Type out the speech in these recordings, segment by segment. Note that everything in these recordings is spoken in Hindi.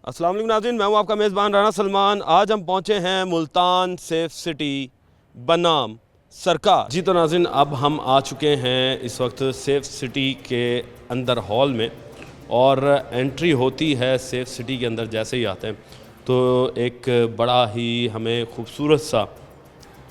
अस्सलाम वालेकुम नाज़रीन, मैं हूं आपका मेज़बान राना सलमान। आज हम पहुंचे हैं मुल्तान सेफ सिटी बनाम सरकार। जी तो नाज़रीन, अब हम आ चुके हैं इस वक्त सेफ सिटी के अंदर हॉल में, और एंट्री होती है सेफ सिटी के अंदर। जैसे ही आते हैं तो एक बड़ा ही हमें खूबसूरत सा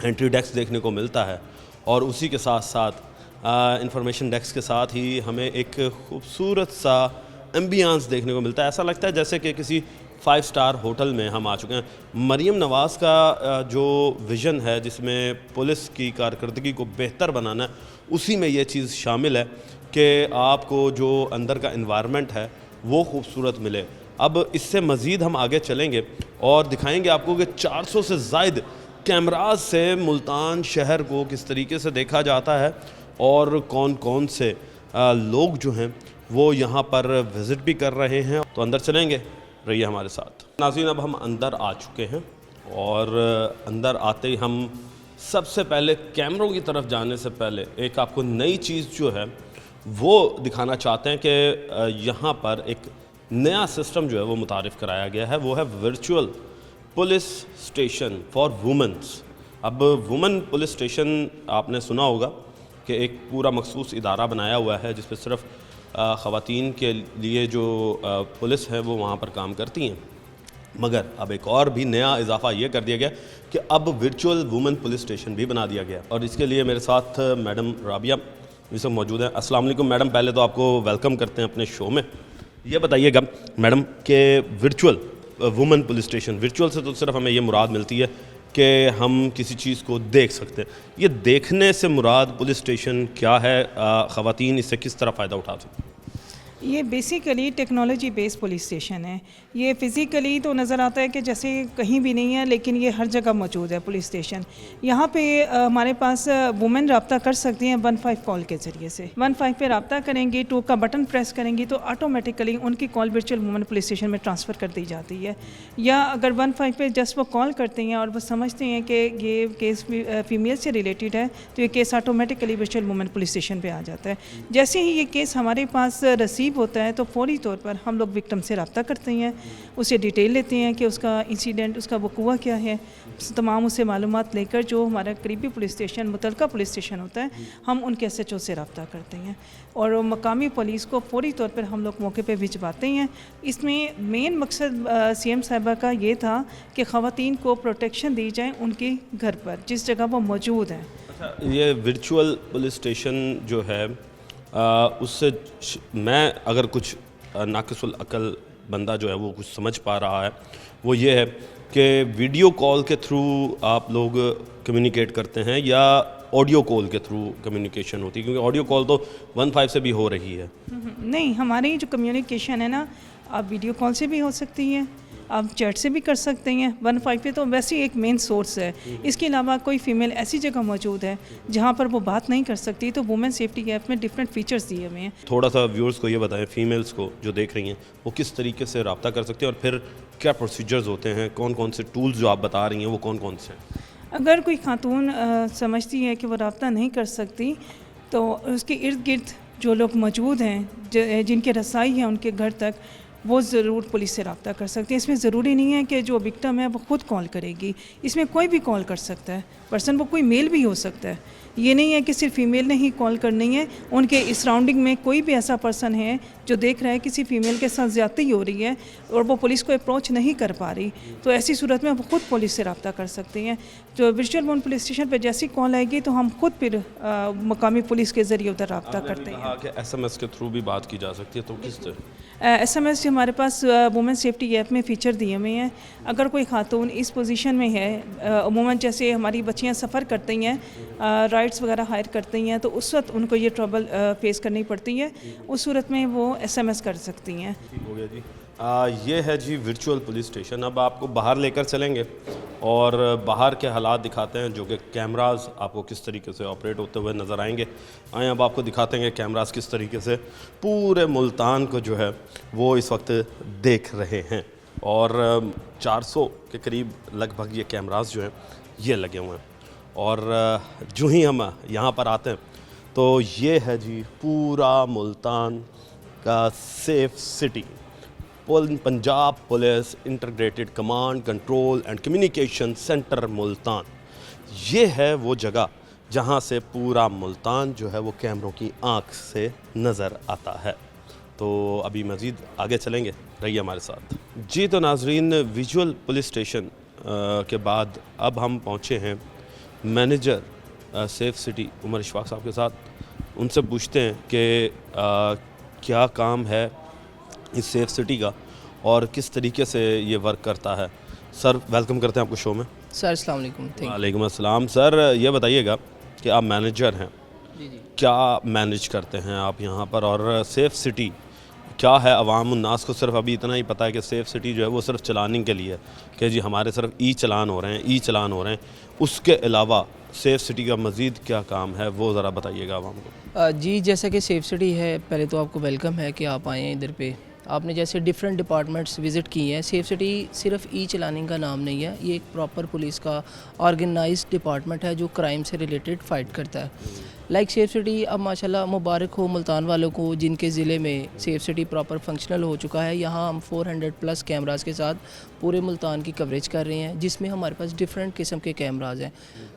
एंट्री डेस्क देखने को मिलता है, और उसी के साथ साथ इंफॉर्मेशन डेस्क के साथ ही हमें एक खूबसूरत सा एम्बियंस देखने को मिलता है। ऐसा लगता है जैसे कि किसी 5 स्टार होटल में हम आ चुके हैं। मरीम नवाज़ का जो विज़न है, जिसमें पुलिस की कारकर्दगी को बेहतर बनाना है, उसी में ये चीज़ शामिल है कि आपको जो अंदर का इन्वायरमेंट है वो खूबसूरत मिले। अब इससे मज़ीद हम आगे चलेंगे और दिखाएंगे आपको कि 400 से ज़ायद कैमराज से मुल्तान शहर को किस तरीके से देखा जाता है, और कौन कौन से लोग जो हैं वो यहाँ पर विज़िट भी कर रहे हैं। तो अंदर चलेंगे, रहिए हमारे साथ। नाज़रीन, अब हम अंदर आ चुके हैं, और अंदर आते ही हम सबसे पहले कैमरों की तरफ जाने से पहले एक आपको नई चीज़ जो है वो दिखाना चाहते हैं कि यहाँ पर एक नया सिस्टम जो है वो मुतारिफ़ कराया गया है। वो है virtual police station for women's. अब वुमेन पुलिस स्टेशन आपने सुना होगा कि एक पूरा मखसूस इदारा बनाया हुआ है जिस पर सिर्फ ख़वातीन के लिए जो पुलिस है वो वहाँ पर काम करती हैं। मगर अब एक और भी नया इजाफा ये कर दिया गया कि अब वर्चुअल वुमेन पुलिस स्टेशन भी बना दिया गया, और इसके लिए मेरे साथ मैडम राबिया ये सब मौजूद हैं। अस्सलाम वालेकुम मैडम, पहले तो आपको वेलकम करते हैं अपने शो में। ये बताइएगा मैडम कि virtual women police station, virtual से तो सिर्फ हमें ये मुराद मिलती है कि हम किसी चीज़ को देख सकते हैं। ये देखने से मुराद पुलिस स्टेशन क्या है? ख़वातीन इससे किस तरह फ़ायदा उठा सकते हैं? ये basically technology based police station है। ये फ़िज़िकली तो नज़र आता है कि जैसे कहीं भी नहीं है, लेकिन ये हर जगह मौजूद है पुलिस स्टेशन। यहाँ पे हमारे पास वुमेन रब्ता कर सकती हैं 15 कॉल के ज़रिए से। 15 पे रब्ता करेंगी, 2 का बटन प्रेस करेंगी तो ऑटोमेटिकली उनकी call virtual women police station में ट्रांसफ़र कर दी जाती है। या अगर 15 पे जस्ट वो कॉल करते हैं और वो समझते हैं कि ये केस फीमेल से रिलेटेड है, तो ये case automatically virtual women police station पर आ जाता है। जैसे ही ये केस हमारे पास रिसीव होता है तो फौरी तौर पर हम लोग विक्टिम से रब्ता करते हैं, उसे डिटेल लेते हैं कि उसका इंसिडेंट, उसका वक़ूआ क्या है, तमाम उसे मालूमात लेकर जो हमारा करीबी पुलिस स्टेशन, मुतलका पुलिस स्टेशन होता है, हम उनके SHO से रब्ता करते हैं, और मकामी पुलिस को फौरी तौर पर हम लोग मौके पर भिजवाते हैं। इसमें मेन मकसद CM साहिबा का ये था कि ख़वातीन को प्रोटेक्शन दी जाए उनके घर पर जिस जगह वो मौजूद हैं। अच्छा, ये वर्चुअल पुलिस स्टेशन जो है उससे मैं अगर कुछ नाक़िसुल अक़ल बंदा जो है वो कुछ समझ पा रहा है, वो ये है कि वीडियो कॉल के थ्रू आप लोग कम्युनिकेट करते हैं या ऑडियो कॉल के थ्रू कम्युनिकेशन होती है? क्योंकि ऑडियो कॉल तो 15 से भी हो रही है। नहीं, हमारी जो कम्युनिकेशन है ना, आप वीडियो कॉल से भी हो सकती है, आप चैट से भी कर सकते हैं। 15 पे तो वैसे ही एक मेन सोर्स है। इसके अलावा कोई फ़ीमेल ऐसी जगह मौजूद है जहाँ पर वो बात नहीं कर सकती, तो वुमेन सेफ्टी ऐप में डिफरेंट फ़ीचर्स दिए हुए हैं। थोड़ा सा व्यूअर्स को ये बताएं, फ़ीमेल्स को जो देख रही हैं वो किस तरीके से रब्ता कर सकते हैं, और फिर क्या प्रोसीजर्स होते हैं, कौन कौन से टूल्स जो आप बता रही हैं वो कौन कौन से हैं? अगर कोई खातून समझती है कि वो रब्ता नहीं कर सकती, तो उसके इर्द गिर्द जो लोग मौजूद हैं, जिनके रसाई है उनके घर तक, वो ज़रूर पुलिस से रब्ता कर सकते हैं। इसमें ज़रूरी नहीं है कि जो विक्टिम है वो खुद कॉल करेगी, इसमें कोई भी कॉल कर सकता है पर्सन, वो कोई मेल भी हो सकता है। ये नहीं है कि सिर्फ फीमेल ने ही कॉल करनी है, उनके सराउंडिंग में कोई भी ऐसा पर्सन है जो देख रहा है किसी फीमेल के साथ ज़्यादती हो रही है और वो पुलिस को अप्रोच नहीं कर पा रही, तो ऐसी सूरत में वो खुद पुलिस से रब्ता कर सकते हैं। जो वर्चुअल वुमेन पुलिस स्टेशन पर जैसी कॉल आएगी तो हम खुद फिर मकामी पुलिस के ज़रिए उधर रब्ता करते हैं। कहा कि SMS के थ्रू भी बात की जा सकती है, तो किस तरह? SMS हमारे पास वुमेन सेफ्टी ऐप में फ़ीचर दिए हुए हैं। अगर कोई खातून इस पोजीशन में है, अमूमन जैसे हमारी बच्चियां सफ़र करती हैं, राइड्स वगैरह हायर करती हैं, तो उस वक्त उनको ये ट्रबल फेस करनी पड़ती है, उस सूरत में वो SMS कर सकती हैं। ठीक हो गया जी। ये है जी वर्चुअल पुलिस स्टेशन। अब आपको बाहर लेकर चलेंगे और बाहर के हालात दिखाते हैं, जो कि कैमरास आपको किस तरीके से ऑपरेट होते हुए नज़र आएंगे। आए अब आपको दिखाते हैं कि कैमरास किस तरीके से पूरे मुल्तान को जो है वो इस वक्त देख रहे हैं, और 400 के करीब लगभग ये कैमरास जो हैं ये लगे हुए हैं। और जो ही हम यहाँ पर आते हैं तो ये है जी पूरा मुल्तान का safe city. Punjab police integrated command control and communication centre Multan. ये है वो जगह जहाँ से पूरा मुल्तान जो है वो कैमरों की आँख से नज़र आता है। तो अभी मज़ीद आगे चलेंगे, रहिए हमारे साथ। जी तो नाजरीन, विजुअल पुलिस स्टेशन के बाद अब हम पहुँचे हैं manager safe city Umar Ishfaq साहब के साथ। उनसे पूछते हैं कि क्या काम है इस सेफ सिटी का और किस तरीके से ये वर्क करता है। सर वेलकम करते हैं आपको शो में। सर अस्सलाम वालेकुम। वालेकुम अस्सलाम। सर ये बताइएगा कि आप मैनेजर हैं, जी जी। क्या मैनेज करते हैं आप यहाँ पर, और सेफ सिटी क्या है? अवाम उन्नास को सिर्फ अभी इतना ही पता है कि सेफ सिटी जो है वो सिर्फ चलाने के लिए कि जी हमारे सिर्फ ई चलान हो रहे हैं। उसके अलावा सेफ सिटी का मज़ीद क्या काम है वो ज़रा बताइएगा आवाम को। जी जैसा कि सेफ सिटी है, पहले तो आपको वेलकम है कि आप आए हैं इधर पे। आपने जैसे डिफरेंट डिपार्टमेंट्स विज़िट किए हैं। सेफ सिटी सिर्फ ई चलाने का नाम नहीं है, ये एक प्रॉपर पुलिस का ऑर्गेनाइज्ड डिपार्टमेंट है जो क्राइम से रिलेटेड फ़ाइट करता है। लाइक सेफ सिटी अब माशाल्लाह मुबारक हो मुल्तान वालों को जिनके ज़िले में सेफ सिटी प्रॉपर फंक्शनल हो चुका है। यहाँ हम 400 प्लस कैमराज़ के साथ पूरे मुल्तान की कवरेज कर रहे हैं, जिसमें हमारे पास डिफरेंट किस्म के कैमराज़ हैं।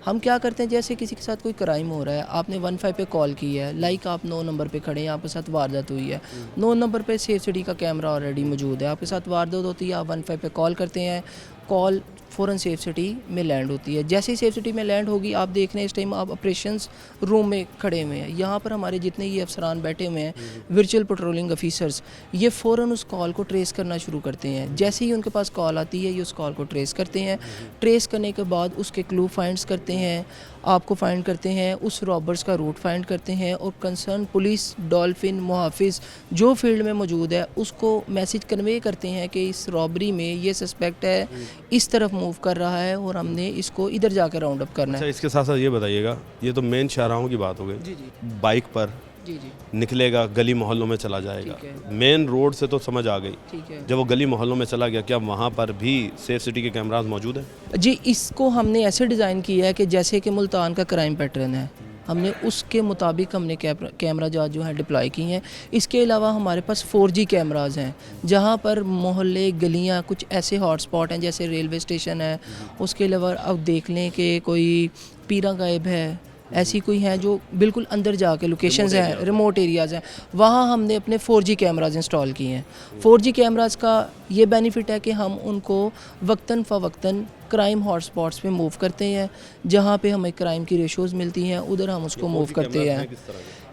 हम क्या करते हैं, जैसे किसी के साथ कोई क्राइम हो रहा है, आपने 15 पे कॉल की है, लाइक आप 9 नंबर पे खड़े हैं, आपके साथ वारदात हुई है, 9 नंबर पे सेफ सिटी का कैमरा ऑलरेडी मौजूद है, आपके साथ वारदात होती है, आप 15 पे कॉल करते हैं, कॉल फ़ौरन सेफ सिटी में लैंड होती है। जैसे ही सेफ सिटी में लैंड होगी, आप देख रहे हैं इस टाइम आप ऑपरेशंस रूम में खड़े हुए हैं। यहाँ पर हमारे जितने ये अफसरान बैठे हुए हैं, वर्चुअल पेट्रोलिंग ऑफिसर्स, ये फ़ौरन उस कॉल को ट्रेस करना शुरू करते हैं। जैसे ही उनके पास कॉल आती है, ये उस कॉल को ट्रेस करते हैं। ट्रेस करने के बाद उसके क्लू फाइंड्स करते हैं, आपको फाइंड करते हैं, उस रॉबर्स का रूट फाइंड करते हैं और कंसर्न पुलिस, डॉल्फिन, मुहाफिज जो फील्ड में मौजूद है उसको मैसेज कन्वे करते हैं कि इस रॉबरी में ये सस्पेक्ट है, इस तरफ मूव कर रहा है और हमने इसको इधर जाकर राउंड अप करना अच्छा, है। इसके साथ साथ ये बताइएगा, ये तो मेन शाहराहों की बात हो गई। जी जी बाइक पर जी जी। निकलेगा, गली मोहल्लों में चला जाएगा, ठीक है। मेन रोड से तो समझ आ गई। ठीक है जब वो गली मोहल्लों में चला गया, क्या वहाँ पर भी सेफ सिटी के कैमरास मौजूद हैं? जी, इसको हमने ऐसे डिज़ाइन किया है कि जैसे कि मुल्तान का क्राइम पैटर्न है, हमने उसके मुताबिक हमने कैमरा जात जो है डिप्लॉय की हैं। इसके अलावा हमारे पास 4G कैमराज़ हैं, जहाँ पर मोहल्ले, गलियाँ, कुछ ऐसे हॉटस्पॉट हैं जैसे रेलवे स्टेशन है। उसके अलावा अब देख लें कि कोई पीरा गायब है, ऐसी कोई हैं जो बिल्कुल अंदर जाके लोकेशंस हैं, रिमोट एरियाज़ हैं, वहाँ हमने अपने 4G कैमराज़ इंस्टॉल किए हैं। 4G कैमराज़ का ये बेनिफिट है कि हम उनको वक्तन फ़वक्तन क्राइम हॉटस्पॉट्स पे मूव करते हैं, जहाँ पे हमें क्राइम की रेशोज़ मिलती हैं उधर हम उसको मूव करते हैं।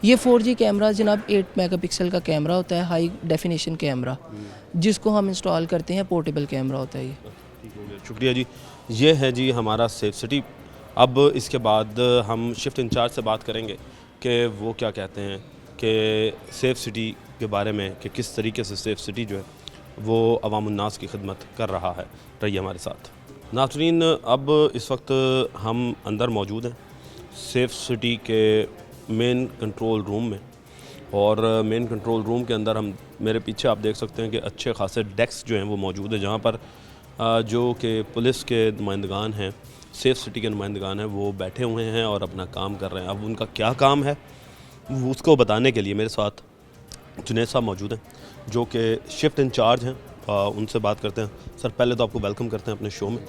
ये 4G कैमरा जनाब 8 मेगापिक्सल का कैमरा होता है, हाई डेफिनेशन कैमरा, जिसको हम इंस्टॉल करते हैं, पोर्टेबल कैमरा होता है ये। ठीक हो गया, शुक्रिया जी। ये है जी हमारा सेफ सिटी। अब इसके बाद हम शिफ्ट इंचार्ज से बात करेंगे कि वो क्या कहते हैं कि सेफ सिटी के बारे में, कि किस तरीके से सेफ सिटी जो है वो अवाम उन्नास की खिदमत कर रहा है। रहिए हमारे साथ। नाज़रीन, अब इस वक्त हम अंदर मौजूद हैं सेफ सिटी के मेन कंट्रोल रूम में, और मेन कंट्रोल रूम के अंदर हम, मेरे पीछे आप देख सकते हैं कि अच्छे खासे डेस्क जो हैं वो मौजूद है, जहाँ पर जो कि पुलिस के नुमाइंदगान हैं, सेफ सिटी के नुमाइंदगान हैं, वो बैठे हुए हैं और अपना काम कर रहे हैं। अब उनका क्या काम है उसको बताने के लिए मेरे साथ जुनैद साहब मौजूद हैं, जो कि शिफ्ट इंचार्ज हैं। उनसे बात करते हैं। सर पहले तो आपको वेलकम करते हैं अपने शो में।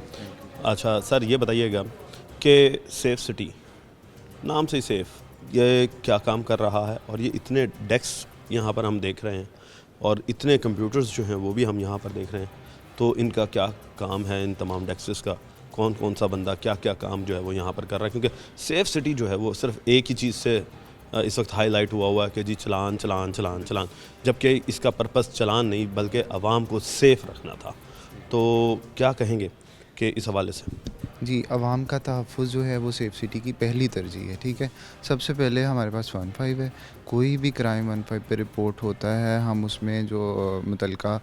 अच्छा सर, ये बताइएगा कि सेफ सिटी नाम से ही सेफ, ये क्या काम कर रहा है, और ये इतने डेस्क यहाँ पर हम देख रहे हैं और इतने कंप्यूटर्स जो हैं वो भी हम यहाँ पर देख रहे हैं, तो इनका क्या काम है, इन तमाम डेस्क्स का कौन कौन सा बंदा क्या क्या काम जो है वो यहाँ पर कर रहा है? क्योंकि सेफ सिटी जो है वो सिर्फ एक ही चीज़ से इस वक्त हाईलाइट हुआ है कि जी चलान चलान चलान चलान, जबकि इसका पर्पस चलान नहीं बल्कि आवाम को सेफ़ रखना था। तो क्या कहेंगे कि इस हवाले से? जी, आवाम का तहफ़्फ़ुज़ जो है वो सेफ सिटी की पहली तरजीह है। ठीक है, सबसे पहले हमारे पास 15 है, कोई भी क्राइम 15 पे रिपोर्ट होता है, हम उसमें जो मुतलका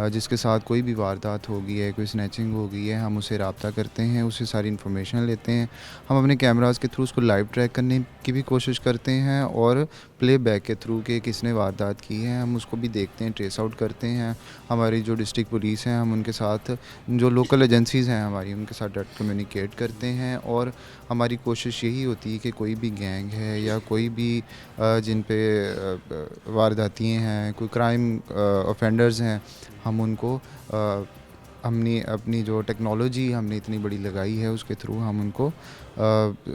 जिसके साथ कोई भी वारदात हो गई है, कोई स्नैचिंग हो गई है, हम उससे रब्ता करते हैं, उससे सारी इन्फॉर्मेशन लेते हैं। हम अपने कैमराज़ के थ्रू उसको लाइव ट्रैक करने की भी कोशिश करते हैं और प्ले बैक के थ्रू कि किसने वारदात की है, हम उसको भी देखते हैं, ट्रेस आउट करते हैं। हमारी जो डिस्ट्रिक्ट पुलिस है, हम उनके साथ जो लोकल एजेंसीज़ हैं हमारी, उनके साथ डायरेक्ट कम्युनिकेट करते हैं। और हमारी कोशिश यही होती है कि कोई भी गैंग है या कोई भी जिन पे वारदातियाँ हैं, कोई क्राइम ऑफेंडर्स हैं, हम उनको हमने अपनी जो टेक्नोलॉजी हमने इतनी बड़ी लगाई है उसके थ्रू हम उनको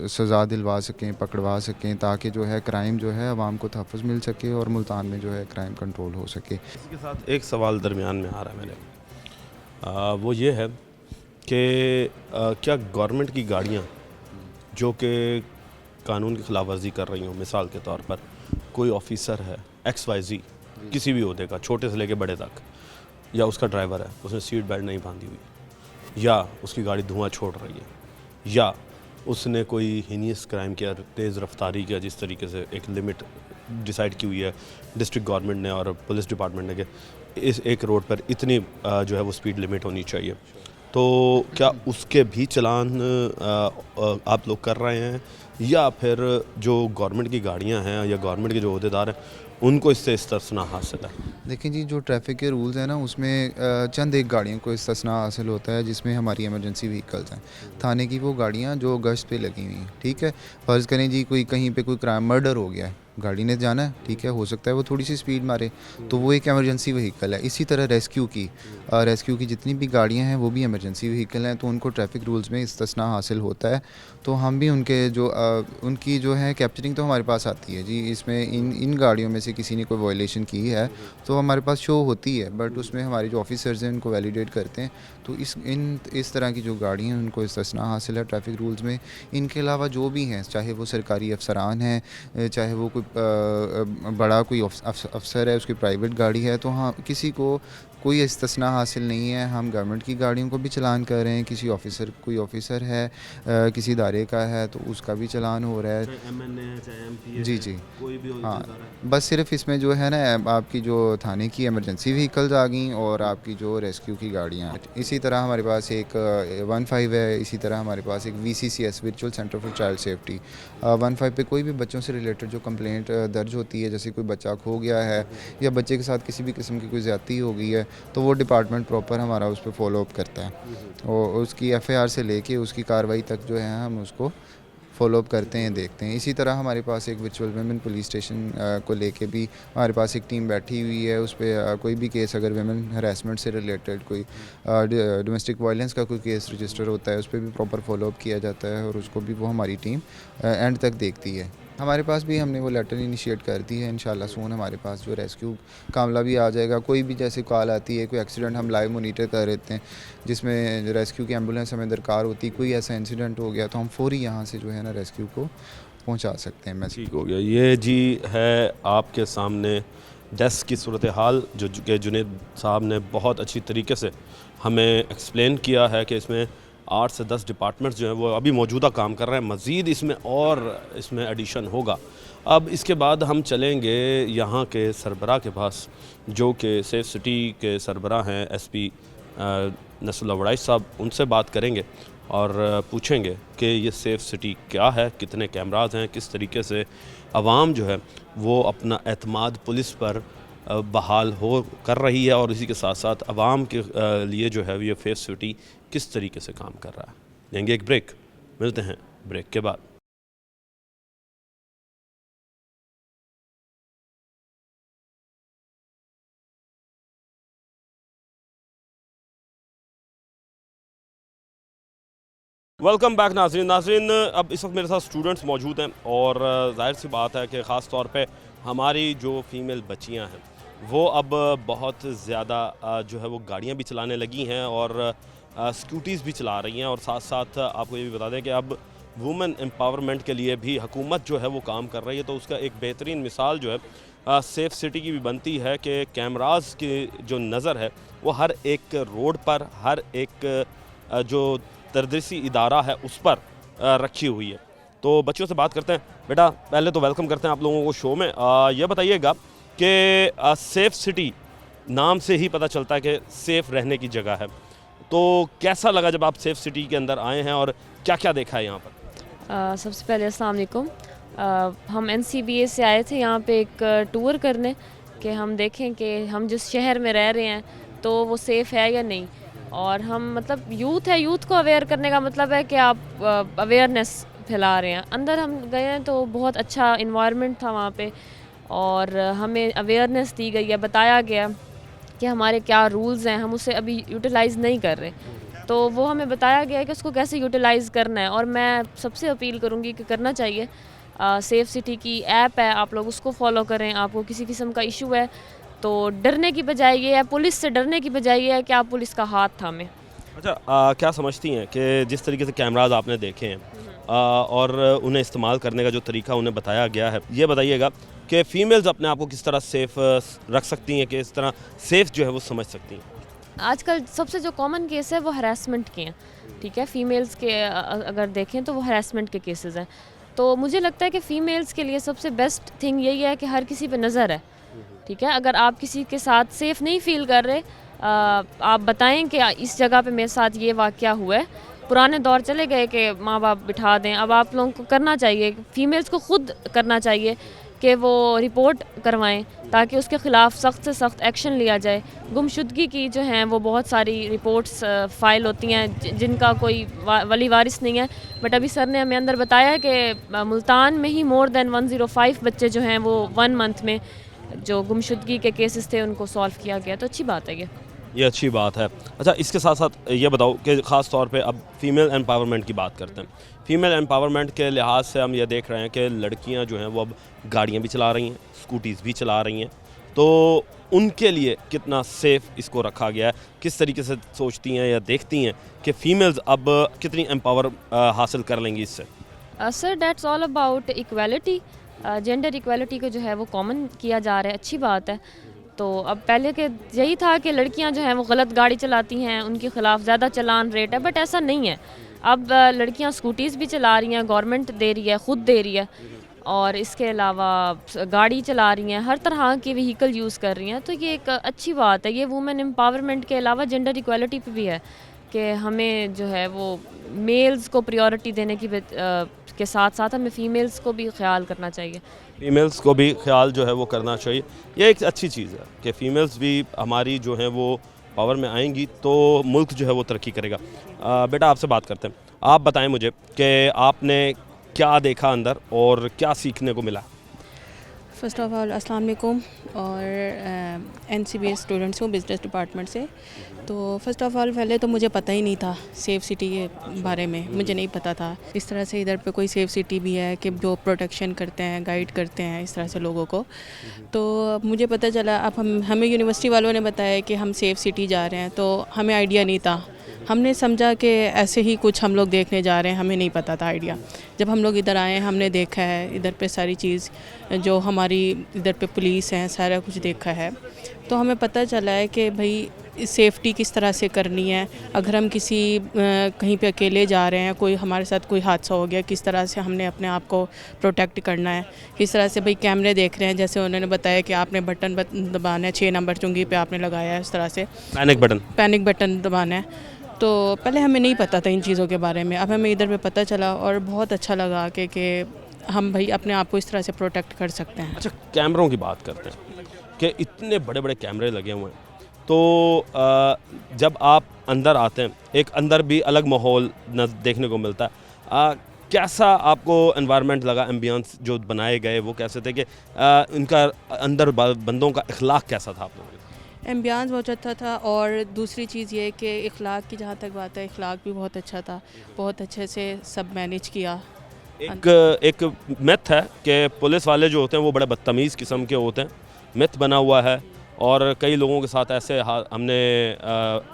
सज़ा दिलवा सकें, पकड़वा सकें, ताकि जो है क्राइम जो है आवाम को तहफ़्फ़ुज़ मिल सके और मुल्तान में जो है क्राइम कंट्रोल हो सके। इसके साथ एक सवाल दरमियान में आ रहा है मेरे, वो ये है कि क्या गवर्नमेंट की गाड़ियाँ जो कि कानून की खिलाफ वर्जी कर रही हों, मिसाल के तौर पर कोई ऑफिसर है XYZ किसी भी ओहदे का, छोटे से लेके बड़े तक, या उसका ड्राइवर है, उसने सीट बेल्ट नहीं बांधी हुई, या उसकी गाड़ी धुआं छोड़ रही है, या उसने कोई हीनियस क्राइम किया, तेज़ रफ्तारी किया, जिस तरीके से एक लिमिट डिसाइड की हुई है डिस्ट्रिक्ट गवर्नमेंट ने और पुलिस डिपार्टमेंट ने कि इस एक रोड पर इतनी जो है वो स्पीड लिमिट होनी चाहिए, तो क्या उसके भी चालान आप लोग कर रहे हैं, या फिर जो गवर्नमेंट की गाड़ियां हैं या गवर्नमेंट के जो अहदेदार हैं उनको इससे इस्तिस्ना हासिल है? देखिए जी, जो ट्रैफिक के रूल्स हैं ना, उसमें चंद एक गाड़ियों को इस्तिस्ना हासिल होता है, जिसमें हमारी इमरजेंसी व्हीकल्स हैं थाने की, वो गाड़ियाँ जो गश्त पे लगी हुई हैं। ठीक है, फ़र्ज़ करें जी कोई कहीं पे कोई क्राइम मर्डर हो गया है, गाड़ी ने जाना है, ठीक है, हो सकता है वो थोड़ी सी स्पीड मारे, तो वो एक इमरजेंसी व्हीकल है। इसी तरह रेस्क्यू की जितनी भी गाड़ियाँ हैं वो भी इमरजेंसी व्हीकल हैं, तो उनको ट्रैफिक रूल्स में इस्तिस्ना हासिल होता है। तो हम भी उनके जो उनकी जो है कैप्चरिंग तो हमारे पास आती है जी। इसमें इन गाड़ियों में से किसी ने कोई वायलेशन की है तो हमारे पास शो होती है, बट उसमें हमारे जो ऑफिसर्स हैं उनको वैलिडेट करते हैं। तो इस तरह की जो गाड़ियाँ हैं उनको इस्तिस्ना हासिल है ट्रैफिक रूल्स में। इनके अलावा जो भी हैं, चाहे वो सरकारी अफसरान हैं, चाहे वो कोई बड़ा कोई अफसर है, उसकी प्राइवेट गाड़ी है, तो हाँ, किसी को कोई इस्तिस्ना हासिल नहीं है। हम गवर्नमेंट की गाड़ियों को भी चलान कर रहे हैं, कोई ऑफिसर है किसी इदारे का है तो उसका भी चलान हो रहा है, जी जी, कोई भी हाँ। बस सिर्फ इसमें जो है ना, आपकी जो थाने की इमरजेंसी व्हीकल्स आ गई और आपकी जो रेस्क्यू की गाड़ियाँ। इसी तरह हमारे पास एक 15 है, इसी तरह हमारे पास एक VCCS virtual centre for child safety. 15 पे कोई भी बच्चों से रिलेटेड जो कंप्लेंट दर्ज होती है, जैसे कोई बच्चा खो गया है या बच्चे के साथ किसी भी किस्म की कोई ज़्यादती हो गई है, तो वो डिपार्टमेंट प्रॉपर हमारा उस पर फॉलो अप करता है और उसकी FIR से लेके उसकी कार्रवाई तक जो है हम उसको फॉलो अप करते हैं, देखते हैं। इसी तरह हमारे पास एक वर्चुअल वुमेन पुलिस स्टेशन को लेके भी हमारे पास एक टीम बैठी हुई है। उस पर कोई भी केस अगर वुमेन हरासमेंट से रिलेटेड कोई डोमेस्टिक वायलेंस का कोई केस रजिस्टर होता है, उस पर भी प्रॉपर फॉलो अप किया जाता है और उसको भी वो हमारी टीम एंड तक देखती है। हमारे पास भी हमने वो लेटर इनिशिएट कर दी है। इंशाल्लाह सून हमारे पास जो रेस्क्यू कामला भी आ जाएगा। कोई भी जैसे कॉल आती है, कोई एक्सीडेंट हम लाइव मोनीटर कर देते हैं जिसमें रेस्क्यू की एम्बुलेंस हमें दरकार होती है। कोई ऐसा इंसिडेंट हो गया तो हम फौरी यहाँ से जो है ना रेस्क्यू को पहुँचा सकते हैं। मैं ठीक हो गया। ये जी है आपके सामने डेस्क की सूरत हाल जो कि जुनेद साहब ने बहुत अच्छी तरीके से हमें एक्सप्लेन किया है कि इसमें 8 से 10 डिपार्टमेंट्स जो हैं वो अभी मौजूदा काम कर रहे हैं, मज़ीद इसमें एडिशन होगा। अब इसके बाद हम चलेंगे यहाँ के सरबराह के पास जो कि सेफ सिटी के सरबराह हैं SP नसरुल्लाह वड़ाइश साहब। उनसे बात करेंगे और पूछेंगे कि ये सेफ़ सिटी क्या है, कितने कैमराज हैं, किस तरीके से आवाम जो है वो अपना एतमाद पुलिस पर बहाल हो कर रही है और इसी के साथ साथ आवाम के लिए जो है ये सेफ सिटी किस तरीके से काम कर रहा है। लेंगे एक ब्रेक, मिलते हैं ब्रेक के बाद। वेलकम बैक नाज़रीन। अब इस वक्त मेरे साथ स्टूडेंट्स मौजूद हैं और जाहिर सी बात है कि ख़ास तौर पे हमारी जो फ़ीमेल बच्चियां हैं वो अब बहुत ज़्यादा जो है वो गाड़ियां भी चलाने लगी हैं और स्कूटीज़ भी चला रही हैं। और साथ साथ आपको ये भी बता दें कि अब वुमेन एम्पावरमेंट के लिए भी हुकूमत जो है वो काम कर रही है। तो उसका एक बेहतरीन मिसाल जो है सेफ़ सिटी की भी बनती है कि कैमराज़ की जो नज़र है वो हर एक रोड पर, हर एक जो तदरीसी इदारा है उस पर रखी हुई है। तो बच्चों से बात करते हैं। बेटा, पहले तो वेलकम करते हैं आप लोगों को शो में। ये बताइएगा कि सेफ़ सिटी नाम से ही पता चलता है कि सेफ़ रहने की जगह है, तो कैसा लगा जब आप सेफ़ सिटी के अंदर आए हैं और क्या क्या देखा है यहाँ पर? सबसे पहले अस्सलाम वालेकुम। हम NCBA से आए थे यहाँ पे एक टूर करने कि हम देखें कि हम जिस शहर में रह रहे हैं तो वो सेफ़ है या नहीं। और हम मतलब यूथ है, यूथ को अवेयर करने का मतलब है कि आप अवेयरनेस फैला रहे हैं। अंदर हम गए हैं तो बहुत अच्छा इन्वायरमेंट था वहाँ पे और हमें अवेयरनेस दी गई है, बताया गया कि हमारे क्या रूल्स हैं, हम उसे अभी यूटिलाइज़ नहीं कर रहे। तो वो हमें बताया गया है कि उसको कैसे यूटिलाइज़ करना है और मैं सबसे अपील करूँगी कि करना चाहिए। सेफ़ सिटी की ऐप है, आप लोग उसको फॉलो करें। आपको किसी किस्म का इशू है तो डरने की बजाय ये है, पुलिस से डरने की बजाय ये है कि आप पुलिस का हाथ थामें। अच्छा, क्या समझती हैं कि जिस तरीके से कैमराज आपने देखे हैं और उन्हें इस्तेमाल करने का जो तरीका उन्हें बताया गया है, ये बताइएगा कि फ़ीमेल्स अपने आप को किस तरह सेफ़ रख सकती हैं, कि इस तरह सेफ़ जो है वो समझ सकती हैं? आजकल सबसे जो कॉमन केस है वो हरासमेंट के हैं, ठीक है। फ़ीमेल्स के अगर देखें तो वो हरासमेंट के केसेस हैं। तो मुझे लगता है कि फ़ीमेल्स के लिए सबसे बेस्ट थिंग यही है कि हर किसी पे नज़र है, ठीक है। अगर आप किसी के साथ सेफ़ नहीं फ़ील कर रहे, आप बताएं कि इस जगह पे मेरे साथ ये वाक़या हुआ है। पुराने दौर चले गए कि माँ बाप बिठा दें, अब आप लोगों को करना चाहिए, फ़ीमेल्स को ख़ुद करना चाहिए कि वो रिपोर्ट करवाएं ताकि उसके ख़िलाफ़ सख्त से सख्त एक्शन लिया जाए। गुमशुदगी की जो हैं वो बहुत सारी रिपोर्ट्स फ़ाइल होती हैं जिनका कोई वली वारिस नहीं है, बट अभी सर ने हमें अंदर बताया कि मुल्तान में ही मोर देन 105 बच्चे जो हैं वो 1 मंथ में जो गुमशुदगी के केसेस थे उनको सॉल्व किया गया। तो अच्छी बात है ये अच्छी बात है। अच्छा, इसके साथ साथ ये बताओ कि ख़ास तौर पे अब फ़ीमेल एम्पावरमेंट की बात करते हैं। फ़ीमेल एम्पावरमेंट के लिहाज से हम ये देख रहे हैं कि लड़कियां जो हैं वो अब गाड़ियां भी चला रही हैं, स्कूटीज़ भी चला रही हैं, तो उनके लिए कितना सेफ़ इसको रखा गया है? किस तरीके से सोचती हैं या देखती हैं कि फ़ीमेल्स अब कितनी एम्पावर हासिल कर लेंगी इससे? Sir that's all about equality. Gender equality को जो है वो कॉमन किया जा रहा है, अच्छी बात है। तो अब पहले के यही था कि लड़कियां जो हैं वो गलत गाड़ी चलाती हैं, उनके ख़िलाफ़ ज़्यादा चालान रेट है, बट ऐसा नहीं है। अब लड़कियां स्कूटीज़ भी चला रही हैं, गवर्नमेंट दे रही है, ख़ुद दे रही है, और इसके अलावा गाड़ी चला रही हैं, हर तरह के व्हीकल यूज़ कर रही हैं। तो ये एक अच्छी बात है। ये वुमेन एम्पावरमेंट के अलावा जेंडर इक्वालिटी पे भी है कि हमें जो है वो मेल्स को प्रायोरिटी देने की के साथ साथ हमें फ़ीमेल्स को भी ख्याल करना चाहिए। फ़ीमेल्स को भी ख्याल जो है वो करना चाहिए। ये एक अच्छी चीज़ है कि फ़ीमेल्स भी हमारी जो है वो पावर में आएंगी तो मुल्क जो है वो तरक्की करेगा। बेटा, आपसे बात करते हैं। आप बताएं मुझे कि आपने क्या देखा अंदर और क्या सीखने को मिला? फ़र्स्ट ऑफ़ ऑल अस्सलाम वालेकुम, और NCBA स्टूडेंट्स हूँ बिज़नेस डिपार्टमेंट से। तो फ़र्स्ट ऑफ़ ऑल पहले तो मुझे पता ही नहीं था सेफ़ सिटी के बारे में, मुझे नहीं पता था इस तरह से इधर पे कोई सेफ़ सिटी भी है कि जो प्रोटेक्शन करते हैं, गाइड करते हैं इस तरह से लोगों को। तो अब मुझे पता चला, अब हमें यूनिवर्सिटी वालों ने बताया कि हम सेफ़ सिटी जा रहे हैं, तो हमें आइडिया नहीं था। हमने समझा कि ऐसे ही कुछ हम लोग देखने जा रहे हैं, हमें नहीं पता था आइडिया। जब हम लोग इधर आए हमने देखा है इधर पे सारी चीज़, जो हमारी इधर पे पुलिस हैं, सारा कुछ देखा है, तो हमें पता चला है कि भाई सेफ़्टी किस तरह से करनी है। अगर हम किसी कहीं पे अकेले जा रहे हैं, कोई हमारे साथ कोई हादसा हो गया, किस तरह से हमने अपने आप को प्रोटेक्ट करना है। किस तरह से भाई कैमरे देख रहे हैं, जैसे उन्होंने बताया कि आपने बटन दबाना है, 6 नंबर चुंगी पे आपने लगाया है, इस तरह से पैनिक बटन दबाना है। तो पहले हमें नहीं पता था इन चीज़ों के बारे में, अब हमें इधर पे पता चला और बहुत अच्छा लगा कि हम भाई अपने आप को इस तरह से प्रोटेक्ट कर सकते हैं। अच्छा, कैमरों की बात करते हैं कि इतने बड़े बड़े कैमरे लगे हुए हैं, तो जब आप अंदर आते हैं एक अंदर भी अलग माहौल देखने को मिलता है। कैसा आपको एनवायरनमेंट लगा? एम्बियंस जो बनाए गए वो कैसे थे कि उनका अंदर बंदों का इखलाक कैसा था आप लोगों का? एम्बियंस बहुत अच्छा था, और दूसरी चीज़ ये कि इखलाक की जहाँ तक बात है, इखलाक भी बहुत अच्छा था, बहुत अच्छे से सब मैनेज किया। एक मिथ है कि पुलिस वाले जो होते हैं वो बड़े बदतमीज़ किस्म के होते हैं, मिथ बना हुआ है, और कई लोगों के साथ ऐसे हमने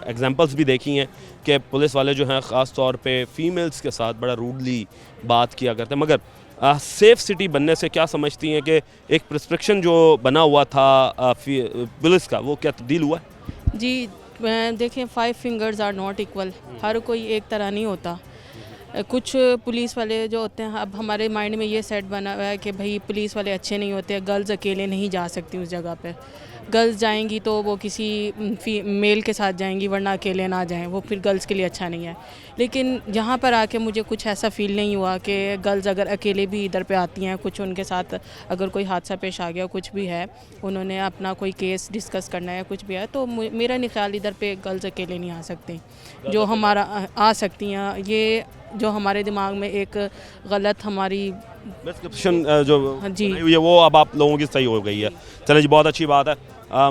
एग्जांपल्स भी देखी हैं कि पुलिस वाले जो हैं ख़ास तौर पे फ़ीमेल्स के साथ बड़ा रूडली बात किया करते हैं। मगर सेफ़ सिटी बनने से क्या समझती हैं कि एक प्रिस्क्रिप्शन जो बना हुआ था पुलिस का, वो क्या तब्दील हुआ है? जी, देखें 5 फिंगर्स आर नॉट इक्वल, हर कोई एक तरह नहीं होता। कुछ पुलिस वाले जो होते हैं, अब हमारे माइंड में ये सेट बना हुआ है कि भाई पुलिस वाले अच्छे नहीं होते, गर्ल्स अकेले नहीं जा सकती उस जगह पे। गर्ल्स जाएंगी तो वो किसी मेल के साथ जाएंगी, वरना अकेले ना जाएं, वो फिर गर्ल्स के लिए अच्छा नहीं है। लेकिन यहाँ पर आके मुझे कुछ ऐसा फील नहीं हुआ कि गर्ल्स अगर अकेले भी इधर पे आती हैं, कुछ उनके साथ अगर कोई हादसा पेश आ गया, कुछ भी है, उन्होंने अपना कोई केस डिस्कस करना है, कुछ भी है, तो मेरा नहीं ख्याल इधर पे गर्ल्स अकेले नहीं आ सकती। जो हमारा आ सकती हैं, ये जो हमारे दिमाग में एक गलत हमारी मिसकंसेप्शन जो हाँ जी। बनाई हुई है वो अब आप लोगों की सही हो गई है। चलिए जी, बहुत अच्छी बात है।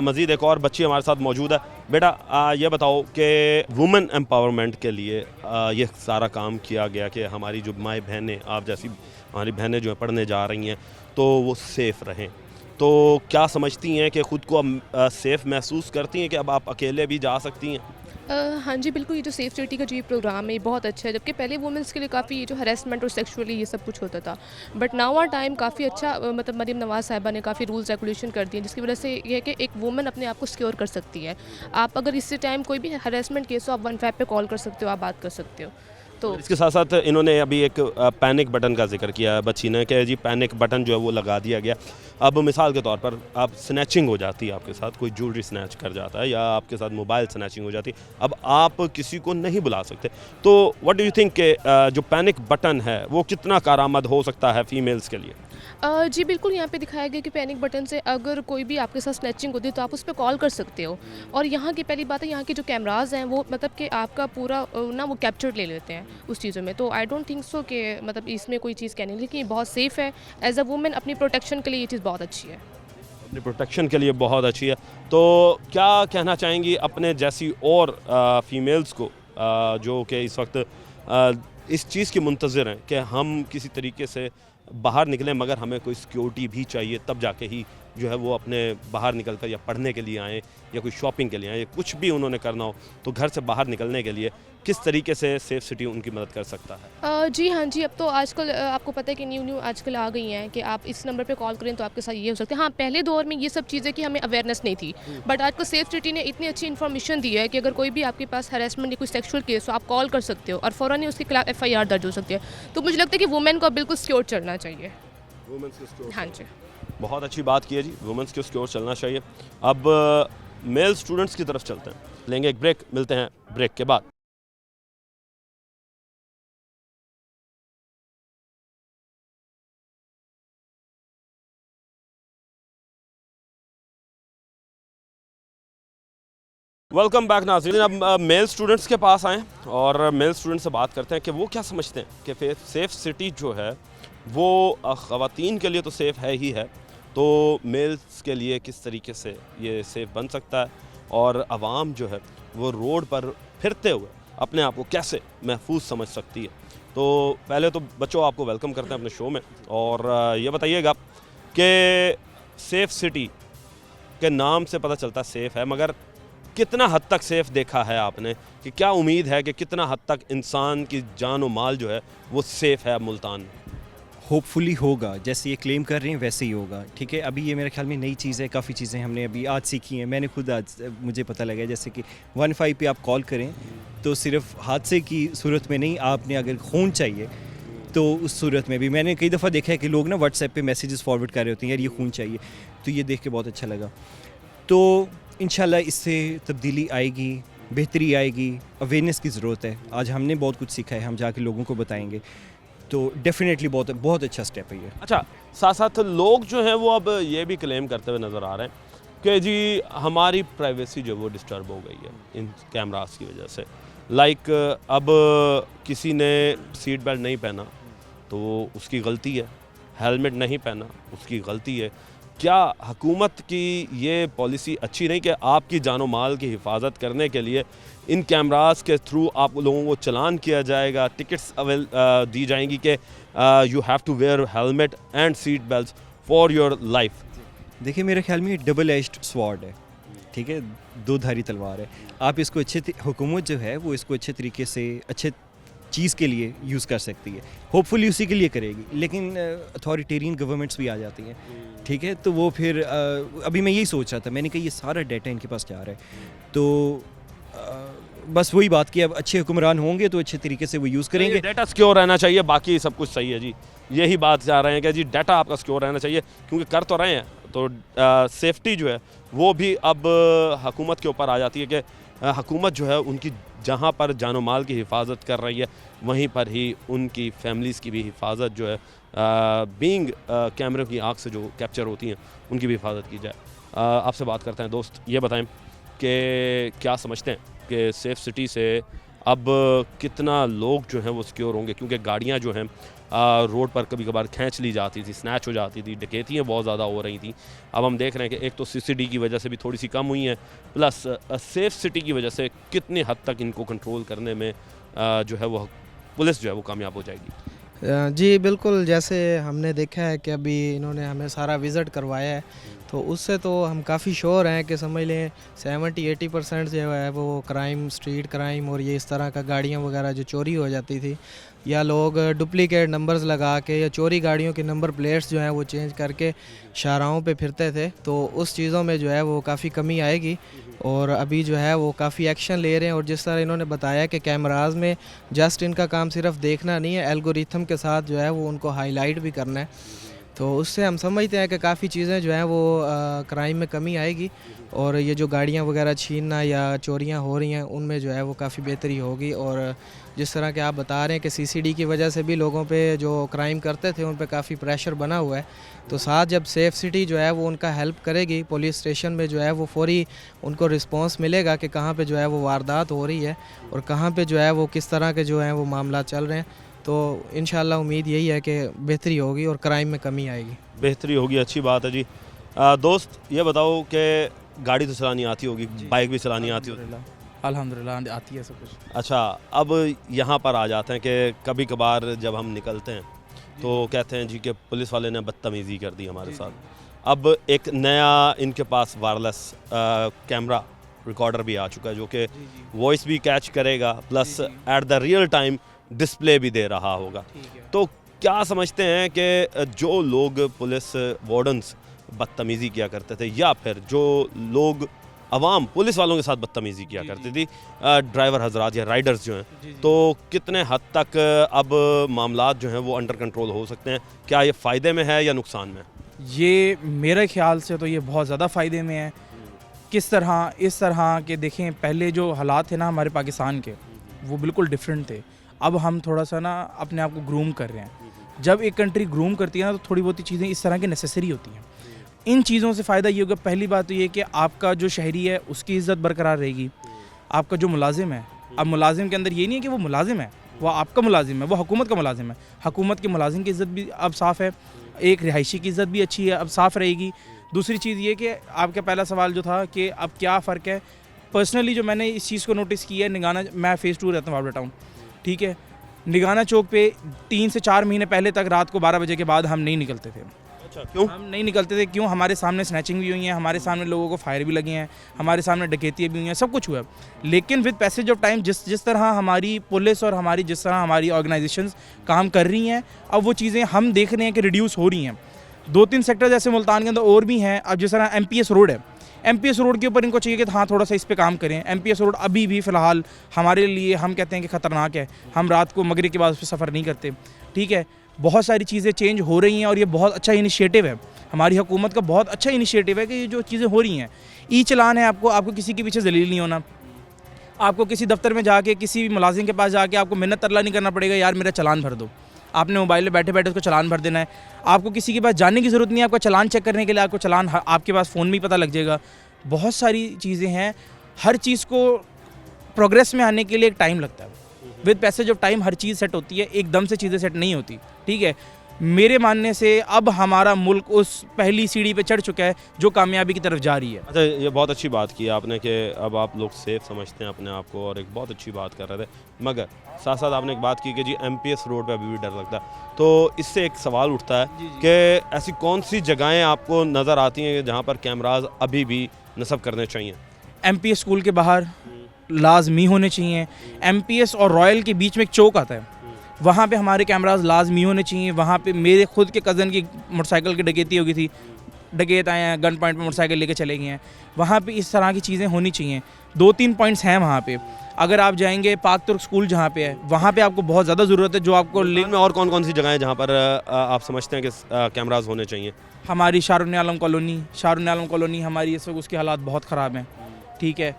मज़ीद एक और बच्ची हमारे साथ मौजूद है। बेटा ये बताओ कि वुमेन एम्पावरमेंट के लिए ये सारा काम किया गया कि हमारी जो माएँ बहनें, आप जैसी हमारी बहनें जो है पढ़ने जा रही हैं, तो वो सेफ़ रहें। तो क्या समझती हैं कि ख़ुद को अब सेफ़ महसूस करती हैं कि अब आप अकेले भी जा सकती हैं? हाँ जी, बिल्कुल। ये जो सेफ सिटी का जो ये प्रोग्राम है ये बहुत अच्छा है, जबकि पहले वुमेंस के लिए काफ़ी ये जो हरेसमेंट और सेक्सुअली ये सब कुछ होता था, बट नाउ आर टाइम काफ़ी अच्छा मतलब मरीम नवाज़ साहिबा ने काफ़ी रूल्स रेगुलेशन कर दिए, जिसकी वजह से ये है कि एक वुमेन अपने आप को सिक्योर कर सकती है। आप अगर इससे टाइम कोई भी हरेसमेंट केस हो, आप 15 पे कॉल कर सकते हो, आप बात कर सकते हो। तो इसके साथ साथ इन्होंने अभी एक पैनिक बटन का जिक्र किया है बच्ची ने कि जी पैनिक बटन जो है वो लगा दिया गया। अब मिसाल के तौर पर आप स्नैचिंग हो जाती है, आपके साथ कोई ज्वेलरी स्नैच कर जाता है या आपके साथ मोबाइल स्नैचिंग हो जाती है, अब आप किसी को नहीं बुला सकते। तो व्हाट डू यू थिंक कि जो पैनिक बटन है वो कितना कारआमद हो सकता है फीमेल्स के लिए? जी बिल्कुल, यहाँ पे दिखाया गया कि पैनिक बटन से अगर कोई भी आपके साथ स्नैचिंग होती है तो आप उस पर कॉल कर सकते हो। और यहाँ की पहली बात है, यहाँ के जो कैमराज़ हैं वो मतलब कि आपका पूरा ना वो कैप्चर ले लेते हैं उस चीज़ों में। तो आई डोंट थिंक सो कि मतलब इसमें कोई चीज़ कहने, लेकिन ये बहुत सेफ़ है। एज अ वुमेन अपनी प्रोटेक्शन के लिए ये चीज़ बहुत अच्छी है। अपनी प्रोटेक्शन के लिए बहुत अच्छी है। तो क्या कहना चाहेंगी अपने जैसी और फीमेल्स को जो कि इस वक्त इस चीज़ की मुंतज़िर हैं कि हम किसी तरीके से बाहर निकलें, मगर हमें कोई सिक्योरिटी भी चाहिए, तब जाके ही जो है वो अपने बाहर निकल कर या पढ़ने के लिए आएँ या कोई शॉपिंग के लिए आएँ, कुछ भी उन्होंने करना हो तो घर से बाहर निकलने के लिए किस तरीके से सेफ सिटी उनकी मदद कर सकता है? जी हाँ जी, अब तो आजकल आपको पता है कि न्यू आजकल आ गई हैं कि आप इस नंबर पे कॉल करें तो आपके साथ ये हो सकता है। हाँ, पहले दौर में ये सब चीज़ें की हमें अवेयरनेस नहीं थी, बट आजकल सेफ सिटी ने इतनी अच्छी इन्फॉर्मेशन दी है कि अगर कोई भी आपके पास हरेसमेंट या कोई सेक्सुअल केस हो, आप कॉल कर सकते हो और फ़ौरन ही उसके खिलाफ FIR दर्ज हो सकती है। तो मुझे लगता है कि वुमेन को बिल्कुल सिक्योर चलना चाहिए। हाँ जी, बहुत अच्छी बात की है जी, वुमेंस को सिक्योर चलना चाहिए। अब मेल स्टूडेंट्स की तरफ चलते हैं, लेंगे एक ब्रेक, मिलते हैं ब्रेक के बाद। वेलकम बैक नाज़रीन। अब मेल स्टूडेंट्स के पास आएँ और मेल स्टूडेंट से बात करते हैं कि वो क्या समझते हैं कि सेफ़ सिटी जो है वो ख़वातीन के लिए तो सेफ़ है ही है, तो मेल्स के लिए किस तरीके से ये सेफ़ बन सकता है और आवाम जो है वो रोड पर फिरते हुए अपने आप को कैसे महफूज समझ सकती है। तो पहले तो बच्चों आपको वेलकम करते हैं अपने शो में, और ये बताइएगा कि सेफ़ सिटी के नाम से पता चलता सेफ़ है, मगर कितना हद तक सेफ़ देखा है आपने, कि क्या उम्मीद है कि कितना हद तक इंसान की जान और माल जो है वो सेफ़ है मुल्तान में? होपफुली होगा, जैसे ये क्लेम कर रहे हैं वैसे ही होगा। ठीक है, अभी ये मेरे ख्याल में नई चीज़ है, काफ़ी चीज़ें हमने अभी आज सीखी हैं। मैंने खुद आज मुझे पता लगा, जैसे कि 15 पे आप कॉल करें तो सिर्फ हादसे की सूरत में नहीं, आपने अगर खून चाहिए तो उस सूरत में भी। मैंने कई दफ़ा देखा है कि लोग ना व्हाट्सएप पे मैसेजेस फॉरवर्ड कर रहे होते हैं, यार ये खून चाहिए, तो ये देख के बहुत अच्छा लगा। तो इंशाल्लाह इससे तब्दीली आएगी, बेहतरी आएगी। अवेयरनेस की ज़रूरत है, आज हमने बहुत कुछ सीखा है, हम जाके लोगों को बताएंगे, तो डेफिनेटली बहुत अच्छा स्टेप है ये। अच्छा, साथ साथ लोग जो हैं वो अब ये भी क्लेम करते हुए नज़र आ रहे हैं कि जी हमारी प्राइवेसी जो वो डिस्टर्ब हो गई है इन कैमरास की वजह से। लाइक अब किसी ने सीट बेल्ट नहीं पहना तो उसकी गलती है, हेलमेट नहीं पहना उसकी गलती है। क्या हुकूमत की ये पॉलिसी अच्छी नहीं कि आपकी जानो माल की हिफाजत करने के लिए इन कैमरास के थ्रू आप लोगों को चलान किया जाएगा, टिकट्स दी जाएंगी कि you have to wear helmet and seat belt for your life? देखिए, मेरे ख्याल में डबल एज्ड स्वॉर्ड है, ठीक है, दो धारी तलवार है। आप इसको हुकूमत जो है वो इसको अच्छे तरीके से अच्छे चीज़ के लिए यूज़ कर सकती है, होपफुली उसी के लिए करेगी। लेकिन अथॉरिटेरियन गवर्नमेंट्स भी आ जाती हैं, ठीक है, तो वो फिर अभी मैं यही सोच रहा था, मैंने कहा ये सारा डाटा इनके पास जा रहा है, तो बस वही बात की, अब अच्छे हुक्मरान होंगे तो अच्छे तरीके से वो यूज़ करेंगे। डाटा सिक्योर रहना चाहिए, बाकी सब कुछ सही है जी, यही बात जा रहे हैं कि जी डाटा आपका सिक्योर रहना चाहिए, क्योंकि कर तो रहे हैं तो सेफ्टी जो है वो भी अब हुकूमत के ऊपर आ जाती है कि हुकूमत जो है उनकी जहाँ पर जानो माल की हिफाजत कर रही है वहीं पर ही उनकी फैमिलीज़ की भी हिफाजत जो है बीइंग कैमरे की आँख से जो कैप्चर होती हैं उनकी भी हिफाजत की जाए। आपसे बात करते हैं दोस्त, ये बताएं कि क्या समझते हैं कि सेफ़ सिटी से अब कितना लोग जो हैं वो सिक्योर होंगे, क्योंकि गाड़ियाँ जो हैं रोड पर कभी कभार खींच ली जाती थी, स्नैच हो जाती थी, डकैतियाँ बहुत ज़्यादा हो रही थी। अब हम देख रहे हैं कि एक तो सीसीडी की वजह से भी थोड़ी सी कम हुई हैं, प्लस सेफ़ सिटी की वजह से कितने हद तक इनको कंट्रोल करने में जो है वो पुलिस जो है वो कामयाब हो जाएगी। जी बिल्कुल, जैसे हमने देखा है कि अभी इन्होंने हमें सारा विज़िट करवाया है, तो उससे तो हम काफ़ी श्योर हैं कि समझ लें 70-80% जो है वो क्राइम, स्ट्रीट क्राइम और ये इस तरह का गाड़ियाँ वगैरह जो चोरी हो जाती थी या लोग डुप्लीकेट नंबर्स लगा के या चोरी गाड़ियों की नंबर प्लेट्स जो हैं वो चेंज करके शाहराहों पे फिरते थे, तो उस चीज़ों में जो है वो काफ़ी कमी आएगी। और अभी जो है वो काफ़ी एक्शन ले रहे हैं। और जिस तरह इन्होंने बताया कि कैमराज में जस्ट इनका काम सिर्फ देखना नहीं है, एल्गोरिथम के साथ जो है वो उनको हाईलाइट भी करना है, तो उससे हम समझते हैं कि काफ़ी चीज़ें जो हैं वो क्राइम में कमी आएगी और ये जो गाड़ियाँ वगैरह छीनना या चोरियाँ हो रही हैं उनमें जो है वो काफ़ी बेहतरी होगी। और जिस तरह के आप बता रहे हैं कि सीसीडी की वजह से भी लोगों पे जो क्राइम करते थे उन पे काफ़ी प्रेशर बना हुआ है, तो साथ जब सेफ सिटी जो है वो उनका हेल्प करेगी, पुलिस स्टेशन में जो है वो फौरी उनको रिस्पांस मिलेगा कि कहाँ पे जो है वो वारदात हो रही है और कहाँ पे जो है वो किस तरह के जो है वो मामला चल रहे हैं। तो इंशाल्लाह उम्मीद यही है कि बेहतरी होगी और क्राइम में कमी आएगी। बेहतरी होगी, अच्छी बात है जी। दोस्त ये बताओ कि गाड़ी तो चलानी आती होगी, बाइक भी चलानी आती होगी? अल्हम्दुलिल्लाह आती है सब कुछ। अच्छा, अब यहाँ पर आ जाते हैं कि कभी कभार जब हम निकलते हैं तो कहते हैं जी कि पुलिस वाले ने बदतमीज़ी कर दी हमारे साथ। अब एक नया इनके पास वायरलेस कैमरा रिकॉर्डर भी आ चुका है जो कि वॉइस भी कैच करेगा, plus at the real time display भी दे रहा होगा। तो क्या समझते हैं कि जो लोग पुलिस वार्डन्स बदतमीज़ी किया करते थे या फिर जो लोग अवाम पुलिस वालों के साथ बदतमीज़ी किया करती थी, ड्राइवर हजरात या राइडर्स जो हैं, तो कितने हद तक अब मामलात जो हैं वो अंडर कंट्रोल हो सकते हैं? क्या ये फ़ायदे में है या नुकसान में? ये मेरे ख्याल से तो ये बहुत ज़्यादा फ़ायदे में है। किस तरह? इस तरह के देखें, पहले जो हालात थे ना हमारे पाकिस्तान के वो बिल्कुल डिफरेंट थे। अब हम थोड़ा सा ना अपने आप को ग्रूम कर रहे हैं। जब एक कंट्री ग्रूम करती है ना तो थोड़ी बहुत चीज़ें इस तरह की नेसेसरी होती हैं। इन चीज़ों से फ़ायदा ये होगा, पहली बात तो ये कि आपका जो शहरी है उसकी इज़्ज़त बरकरार रहेगी। आपका जो मुलाजिम है, अब मुलाजिम के अंदर ये नहीं है कि वो मुलाजिम है, वो आपका मुलाजिम है, वो हुकूमत का मुलाजिम है। हुकूमत के मुलाजिम की इज़्ज़त भी अब साफ़ है, एक रिहायशी की इज़्ज़त भी अच्छी है, अब साफ़ रहेगी। दूसरी चीज़ ये कि आपका पहला सवाल जो था कि अब क्या फ़र्क है, पर्सनली जो मैंने इस चीज़ को नोटिस किया है, निगाना, मैं फ़ेज़ 2 रहता हूँ बाबरा टाउन, ठीक है, निगाना चौक पे 3 से 4 महीने पहले तक रात को 12 बजे के बाद हम नहीं निकलते थे। अच्छा, क्यों? हम नहीं निकलते थे, क्यों? हमारे सामने स्नैचिंग भी हुई है, हमारे सामने लोगों को फायर भी लगे हैं, हमारे सामने डकैतियाँ भी हुई हैं, सब कुछ हुआ है। लेकिन विद पैसेज ऑफ टाइम जिस तरह हमारी पुलिस और जिस तरह हमारी ऑर्गेनाइजेशंस काम कर रही हैं, अब वो चीज़ें हम देख रहे हैं कि रिड्यूस हो रही हैं। 2-3 सेक्टर जैसे मुल्तान के अंदर और भी हैं। अब जिस तरह MPS रोड है, MPS रोड के ऊपर इनको चाहिए कि हाँ थोड़ा सा इस पे काम करें। MPS रोड अभी भी फ़िलहाल हमारे लिए, हम कहते हैं कि ख़तरनाक है, हम रात को मगरिब के बाद उस पर सफ़र नहीं करते, ठीक है। बहुत सारी चीज़ें चेंज हो रही हैं और ये बहुत अच्छा इनिशिएटिव है, हमारी हुकूमत का बहुत अच्छा इनिशिएटिव है कि ये जो चीज़ें हो रही हैं। ई चलान है, आपको किसी के पीछे जलील नहीं होना, आपको किसी दफ्तर में जाके किसी मुलाजिम के पास जाके आपको मिन्नत तरला नहीं करना पड़ेगा, यार मेरा चलान भर दो। आपने मोबाइल में बैठे बैठे उसको चलान भर देना है। आपको किसी के पास जाने की ज़रूरत नहीं है, आपका चलान चेक करने के लिए आपको चलान आपके पास फ़ोन में ही पता लग जाएगा। बहुत सारी चीज़ें हैं, हर चीज़ को प्रोग्रेस में आने के लिए एक टाइम लगता है। With passage of time her cheese set होती है, एकदम से चीज़ें सेट नहीं होती, ठीक है। मेरे मानने से अब हमारा मुल्क उस पहली सीढ़ी पे चढ़ चुका है जो कामयाबी की तरफ जा रही है। अच्छा, ये बहुत अच्छी बात की आपने कि अब आप लोग सेफ समझते हैं अपने आप को, और एक बहुत अच्छी बात कर रहे थे, मगर साथ साथ आपने एक बात की कि जी MPS रोड पे अभी भी डर लगता है। तो इससे एक सवाल उठता है कि ऐसी कौन सी जगहें आपको नज़र आती हैं जहाँ पर कैमराज अभी भी नस्ब करने चाहिए? MPS स्कूल के बाहर लाजमी होने चाहिए। MPS और रॉयल के बीच में एक चौक आता है, वहाँ पे हमारे कैमराज लाजमी होने चाहिए। वहाँ पे मेरे खुद के कज़न की मोटरसाइकिल की डकैती हो गई थी, डकैत आए हैं, गन पॉइंट पे मोटरसाइकिल लेके चले गए हैं। वहाँ पे इस तरह की चीज़ें होनी चाहिए। 2-3 पॉइंट्स हैं वहाँ पे। अगर आप जाएंगे पाक तुर्क स्कूल जहाँ पे है, वहाँ पे आपको बहुत ज़्यादा ज़रूरत है, जो आपको मुल्तान में और कौन कौन सी जगह है जहाँ पर आप समझते हैं कि कैमराज होने चाहिए? हमारी शाहरुन आलम कॉलोनी हमारी इस वक्त उसके हालात बहुत ख़राब हैं, ठीक है।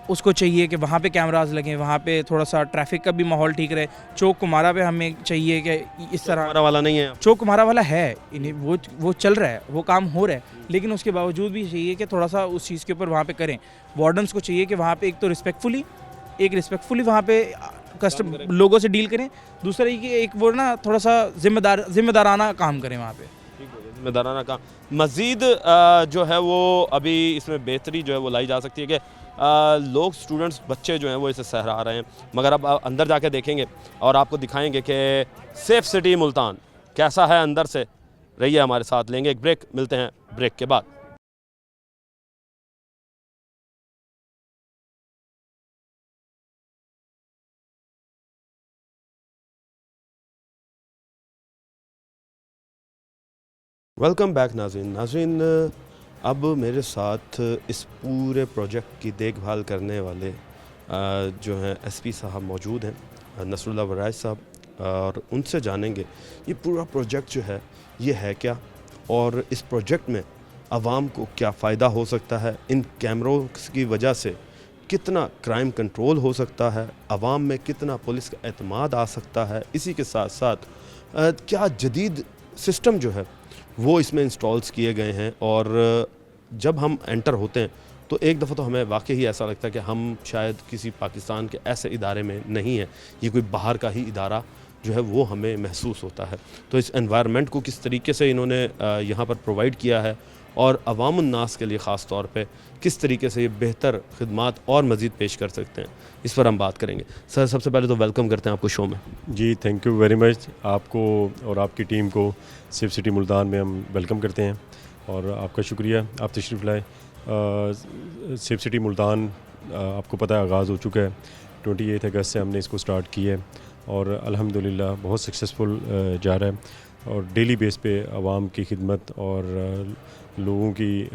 उसको चाहिए कि वहाँ पे कैमराज लगें, वहाँ पे थोड़ा सा ट्रैफिक का भी माहौल ठीक रहे। चौक कुमारा पे हमें चाहिए कि इस तरह, हमारा वाला नहीं है। चौक कुमारा वाला है, इन्हें वो चल रहा है, वो काम हो रहा है, लेकिन उसके बावजूद भी चाहिए कि थोड़ा सा उस चीज़ के ऊपर वहाँ पे करें। वार्डन्स को चाहिए कि वहाँ पे एक तो रिस्पेक्टफुली वहाँ पे लोगों से डील करें, दूसरा ये कि एक वो ना थोड़ा सा जिम्मेदाराना काम करें वहाँ पे। जिम्मेदाराना का मज़ीद जो है वो अभी इसमें बेहतरी जो है वो लाई जा सकती है कि लोग स्टूडेंट्स बच्चे जो हैं वो इसे सहरा रहे हैं, मगर अब अंदर जाके देखेंगे और आपको दिखाएंगे कि सेफ सिटी मुल्तान कैसा है अंदर से। रहिए हमारे साथ, लेंगे एक ब्रेक, मिलते हैं ब्रेक के बाद। वेलकम बैक नाज़रीन, अब मेरे साथ इस पूरे प्रोजेक्ट की देखभाल करने वाले जो हैं एसपी साहब मौजूद हैं, नसरुल्लाह वराज साहब, और उनसे जानेंगे ये पूरा प्रोजेक्ट जो है ये है क्या, और इस प्रोजेक्ट में आवाम को क्या फ़ायदा हो सकता है, इन कैमरों की वजह से कितना क्राइम कंट्रोल हो सकता है, आवाम में कितना पुलिस का एतमाद आ सकता है, इसी के साथ साथ क्या जदीद सिस्टम जो है वो इसमें इंस्टॉल्स किए गए हैं। और जब हम एंटर होते हैं तो एक दफ़ा तो हमें वाकई ही ऐसा लगता है कि हम शायद किसी पाकिस्तान के ऐसे इदारे में नहीं हैं, ये कोई बाहर का ही इदारा जो है वो हमें महसूस होता है। तो इस एनवायरनमेंट को किस तरीके से इन्होंने यहाँ पर प्रोवाइड किया है और अवाम उन्नास के लिए ख़ास तौर पे किस तरीके से ये बेहतर खिदमात और मज़ीद पेश कर सकते हैं, इस पर हम बात करेंगे। सर, सबसे पहले तो वेलकम करते हैं आपको शो में। जी, थैंक यू वेरी मच। आपको और आपकी टीम को सेफ सिटी मुल्तान में हम वेलकम करते हैं और आपका शुक्रिया, आप तशरीफ़ लाए। सेफ सिटी मुल्तान आपको पता है आगाज़ हो चुका है, 28 अगस्त से हमने इसको स्टार्ट किया है और अल्हम्दुलिल्लाह बहुत सक्सेसफुल जा रहा है और डेली बेस पे आवाम की खिदमत और लोगों की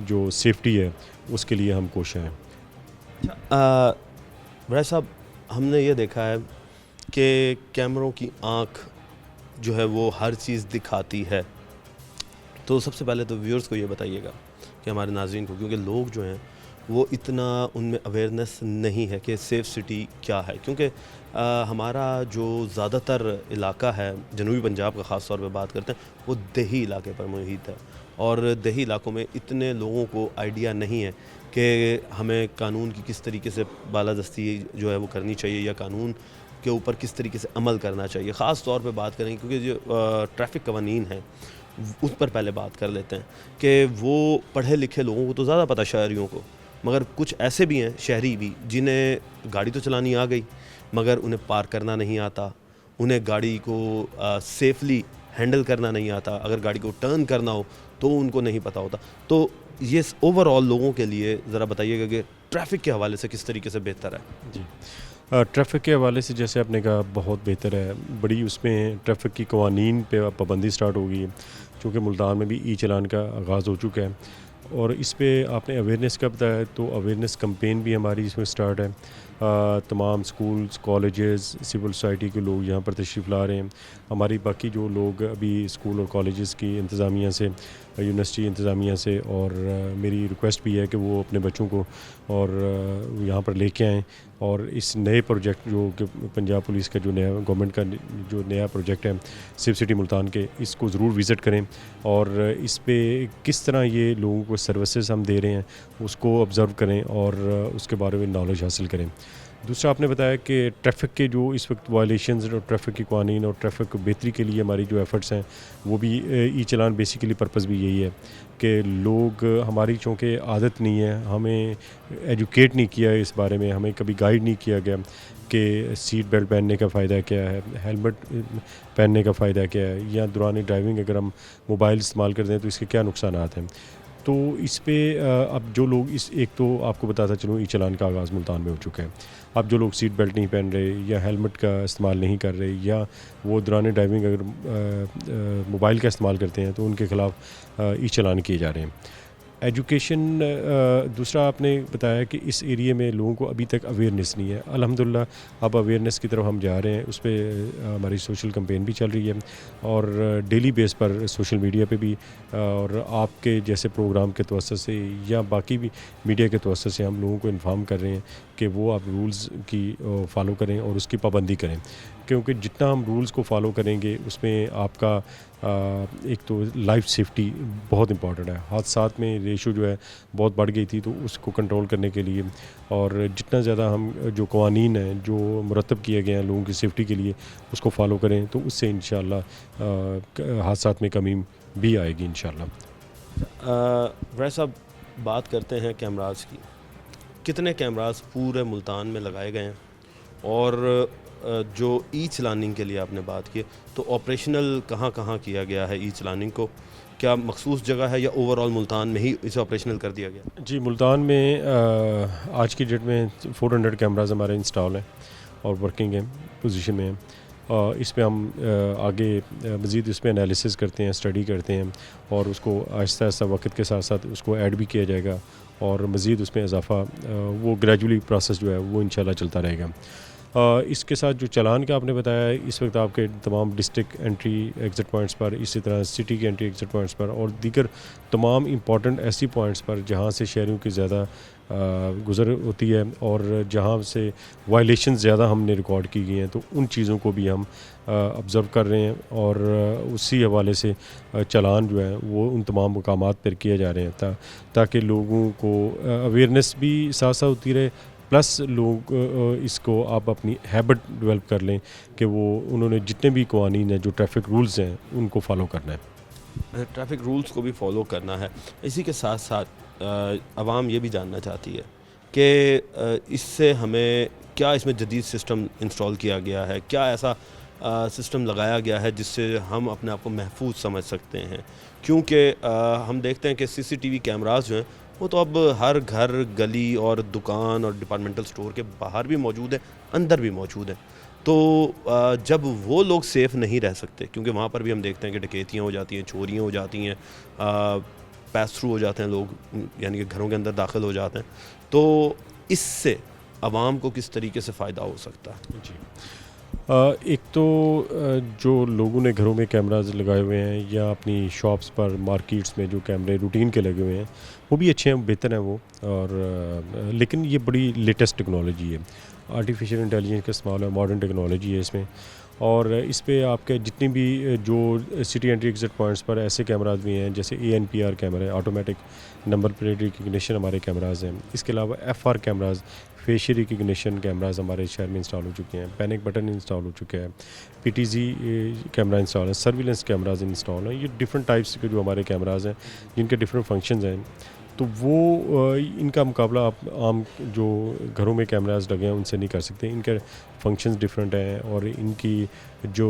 जो सेफ्टी है उसके लिए हम कोशिश हैं। भाई साहब, हमने ये देखा है कि कैमरों की आँख जो है वो हर चीज़ दिखाती है, तो सबसे पहले तो व्यूअर्स को ये बताइएगा कि हमारे नाज़रीन को, क्योंकि लोग जो हैं वो इतना उनमें अवेयरनेस नहीं है कि सेफ़ सिटी क्या है, क्योंकि हमारा जो ज़्यादातर इलाका है जनूबी पंजाब का ख़ास तौर पे बात करते हैं वो देही इलाके पर मुहित है और देही इलाकों में इतने लोगों को आइडिया नहीं है कि हमें कानून की किस तरीके से बालादस्ती जो है वो करनी चाहिए या कानून के ऊपर किस तरीके से अमल करना चाहिए। ख़ास तौर पे बात करेंगे क्योंकि जो ट्रैफ़िक कवानीन है उस पर पहले बात कर लेते हैं कि वो पढ़े लिखे लोगों को तो ज़्यादा पता शहरियों को, मगर कुछ ऐसे भी हैं शहरी भी जिन्हें गाड़ी तो चलानी आ गई मगर उन्हें पार करना नहीं आता, उन्हें गाड़ी को सेफली हैंडल करना नहीं आता, अगर गाड़ी को टर्न करना हो तो उनको नहीं पता होता। तो ये ओवरऑल लोगों के लिए ज़रा बताइएगा कि ट्रैफ़िक के हवाले से किस तरीके से बेहतर है। जी, ट्रैफ़िक के हवाले से जैसे आपने कहा बहुत बेहतर है, बड़ी उसमें ट्रैफ़िक की कवानीन पे पाबंदी स्टार्ट हो गई है, चूँकि मुल्तान में भी ई चालान का आगाज़ हो चुका है और इस पे आपने अवेयरनेस का बताया तो अवेयरनेस कैंपेन भी हमारी इसमें स्टार्ट है। तमाम स्कूल्स, कॉलेजेस, सिविल सोसाइटी के लोग यहाँ पर तशरीफ़ ला रहे हैं। हमारी बाकी जो लोग अभी स्कूल और कॉलेजेस की इंतज़ामिया से, यूनिवर्सिटी इंतज़ामिया से, और मेरी रिक्वेस्ट भी है कि वो अपने बच्चों को और यहाँ पर लेके आएँ और इस नए प्रोजेक्ट जो कि पंजाब पुलिस का जो नया गवर्नमेंट का जो नया प्रोजेक्ट है सेफ सिटी मुल्तान के, इसको ज़रूर विज़िट करें और इस पे किस तरह ये लोगों को सर्विसेज हम दे रहे हैं उसको ऑब्ज़र्व करें और उसके बारे में नॉलेज हासिल करें। दूसरा आपने बताया कि ट्रैफ़िक के जो इस वक्त वायलेशंस और ट्रैफ़िक की कानून और ट्रैफ़िक बेहतरी के लिए हमारी जो एफ़र्ट्स हैं वो भी ई चालान बेसिकली पर्पज़ भी यही है कि लोग, हमारी चूँकि आदत नहीं है, हमें एजुकेट नहीं किया है इस बारे में, हमें कभी गाइड नहीं किया गया कि सीट बेल्ट पहनने का फ़ायदा क्या है, हेलमेट पहनने का फ़ायदा क्या है, या दौरान ड्राइविंग अगर हम मोबाइल इस्तेमाल करते हैं तो इसके क्या नुकसानात हैं। तो इस पे अब जो लोग इस, एक तो आपको बताता चलूँ ई चालान का आगाज़ मुल्तान में हो चुका है। अब जो लोग सीट बेल्ट नहीं पहन रहे या हेलमेट का इस्तेमाल नहीं कर रहे या वो दौरान ड्राइविंग अगर मोबाइल का इस्तेमाल करते हैं तो उनके ख़िलाफ़ ई चालान किए जा रहे हैं। एजुकेशन दूसरा आपने बताया कि इस एरिया में लोगों को अभी तक अवेयरनेस नहीं है। अल्हम्दुलिल्लाह अब अवेयरनेस की तरफ हम जा रहे हैं, उस पर हमारी सोशल कैंपेन भी चल रही है और डेली बेस पर सोशल मीडिया पे भी और आपके जैसे प्रोग्राम के तवज्जो से या बाकी भी मीडिया के तवज्जो से हम लोगों को इन्फॉर्म कर रहे हैं कि वो आप रूल्स की फ़ॉलो करें और उसकी पाबंदी करें, क्योंकि जितना हम रूल्स को फॉलो करेंगे उसमें आपका एक तो लाइफ सेफ्टी बहुत इंपॉर्टेंट है। हादसात में रेशो जो है बहुत बढ़ गई थी, तो उसको कंट्रोल करने के लिए और जितना ज़्यादा हम जो क़वानीन हैं जो मुरतब किए गए हैं लोगों की सेफ्टी के लिए उसको फॉलो करें तो उससे इंशाअल्लाह हादसात में कमी भी आएगी इंशाअल्लाह। वैसे अब बात करते हैं कैमराज की। कितने कैमराज पूरे मुल्तान में लगाए गए हैं और जो ई चलानिंग के लिए आपने बात की तो ऑपरेशनल कहाँ कहाँ किया गया है ई चलानिंग को? क्या मखसूस जगह है या ओवरऑल मुल्तान में ही इसे ऑपरेशनल कर दिया गया? जी, मुल्तान में आज की डेट में 400 कैमराज हमारे इंस्टॉल हैं और वर्किंग हैं, पोजीशन में हैं। इसमें हम आगे मज़ीद इसमें एनालिसिस करते हैं, स्टडी करते हैं और उसको आहिस्ता आहिस्ता वक्त के साथ साथ उसको ऐड भी किया जाएगा और मज़ीद उसमें इजाफ़ा वो ग्रेजुअली प्रोसेस जो है वो इंशाल्लाह चलता रहेगा। इसके साथ जो चालान का आपने बताया, इस वक्त आपके तमाम डिस्ट्रिक्ट एंट्री एग्ज़िट पॉइंट्स पर, इसी तरह सिटी के एंट्री एग्ज़िट पॉइंट्स पर और दीगर तमाम इंपॉर्टेंट ऐसी पॉइंट्स पर जहाँ से शहरों की ज़्यादा गुज़र होती है और जहाँ से वायलेशन ज़्यादा हमने रिकॉर्ड की गई हैं, तो उन चीज़ों को भी हम ऑब्ज़र्व कर रहे हैं और उसी हवाले से चालान जो है वो उन तमाम मकामात पर किए जा रहे हैं ताकि लोगों को अवेयरनेस भी साथ साथ होती रहे, प्लस लोग इसको आप अपनी हैबिट डेवलप कर लें कि वो उन्होंने जितने भी कवानीन हैं जो ट्रैफिक रूल्स हैं उनको फॉलो करना है। ट्रैफिक रूल्स को भी फॉलो करना है। इसी के साथ साथ आवाम ये भी जानना चाहती है कि इससे हमें क्या इसमें जदीद सिस्टम इंस्टॉल किया गया है, क्या ऐसा सिस्टम लगाया गया है जिससे हम अपने आप को महफूज समझ सकते हैं, क्योंकि हम देखते हैं कि CCTV कैमरास जो हैं वो तो अब हर घर, गली और दुकान और डिपार्टमेंटल स्टोर के बाहर भी मौजूद है, अंदर भी मौजूद है। तो जब वो लोग सेफ़ नहीं रह सकते, क्योंकि वहाँ पर भी हम देखते हैं कि डकैतियाँ हो जाती हैं, चोरियाँ हो जाती हैं, पास थ्रू हो जाते हैं लोग, यानी कि घरों के अंदर दाखिल हो जाते हैं, तो इससे आवाम को किस तरीके से फ़ायदा हो सकता है? जी, एक तो जो लोगों ने घरों में कैमराज लगाए हुए हैं या अपनी शॉप्स पर, मार्केट्स में जो कैमरे रूटीन के लगे हुए हैं वो भी अच्छे हैं, बेहतर हैं वो, और लेकिन ये बड़ी लेटेस्ट टेक्नोलॉजी है, आर्टिफिशियल इंटेलिजेंस का इस्तेमाल है, मॉडर्न टेक्नोलॉजी है इसमें। और इस पे आपके जितनी भी जो सिटी एंट्री एग्जिट पॉइंट्स पर ऐसे कैमराज भी हैं जैसे ANPR कैमरा है, ऑटोमेटिक नंबर प्लेट रिकग्निशन हमारे कैमराज हैं। इसके अलावा FR cameras, facial recognition cameras हमारे शहर में इंस्टॉल हो चुके हैं, पैनिक बटन इंस्टॉल हो चुके हैं, PTZ कैमरा इंस्टॉल है, सर्विलेंस कैमराज इंस्टॉल हैं। ये डिफरेंट टाइप्स के जो हमारे कैमराज हैं जिनके डिफरेंट फंक्शंस हैं, तो वो इनका मुकाबला आप आम जो घरों में कैमराज लगे हैं उनसे नहीं कर सकते। इनके फंक्शंस डिफरेंट हैं और इनकी जो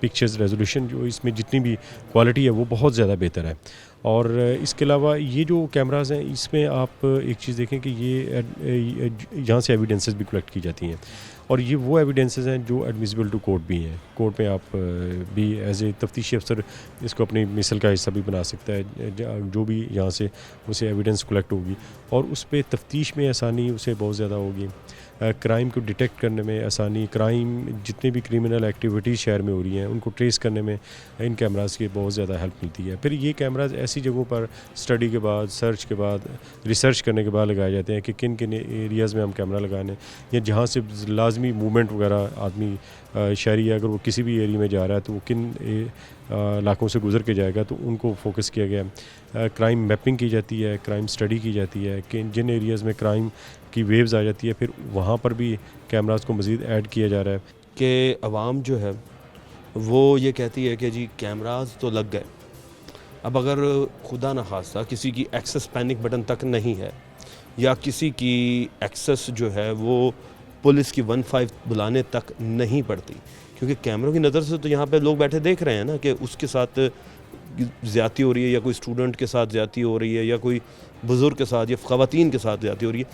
पिक्चर्स रेजोल्यूशन जो इसमें जितनी भी क्वालिटी है वो बहुत ज़्यादा बेहतर है। और इसके अलावा ये जो कैमराज हैं इसमें आप एक चीज़ देखें कि ये यहाँ से एविडेंसेस भी कलेक्ट की जाती हैं और ये वो एविडेंसेस हैं जो एडमिसिबल टू कोर्ट भी हैं। कोर्ट में आप भी एज ए तफ्तीशी अफसर इसको अपनी मिसल का हिस्सा भी बना सकता है, जो भी यहाँ से उसे एविडेंस कलेक्ट होगी और उस पर तफ्तीश में आसानी उसे बहुत ज़्यादा होगी, क्राइम को डिटेक्ट करने में आसानी, क्राइम जितने भी क्रिमिनल एक्टिविटीज़ शहर में हो रही हैं उनको ट्रेस करने में इन कैमराज की बहुत ज़्यादा हेल्प मिलती है। फिर ये कैमराज ऐसी जगहों पर स्टडी के बाद, सर्च के बाद, रिसर्च करने के बाद लगाए जाते हैं कि किन किन एरियाज़ में हम कैमरा लगाने, या जहाँ से लाजमी मूवमेंट वगैरह आदमी शहरी है अगर वो किसी भी एरिया में जा रहा है तो वो किन इलाकों से गुजर के जाएगा, तो उनको फोकस किया गया। क्राइम मैपिंग की जाती है, क्राइम स्टडी की जाती है कि जिन एरियाज़ में क्राइम की वेव्स आ जाती है फिर वहाँ पर भी कैमरास को मज़ीद ऐड किया जा रहा है। कि आवाम जो है वो ये कहती है कि जी कैमरास तो लग गए, अब अगर खुदा न खास्ता किसी की एक्सेस पैनिक बटन तक नहीं है या किसी की एक्सेस जो है वो पुलिस की 15 बुलाने तक नहीं पड़ती, क्योंकि कैमरों की नज़र से तो यहाँ पे लोग बैठे देख रहे हैं ना कि उसके साथ ज़्यादती हो रही है या कोई स्टूडेंट के साथ ज़्यादती हो रही है या कोई बुज़ुर्ग के साथ या ख़वातीन के साथ ज़्यादती हो रही है,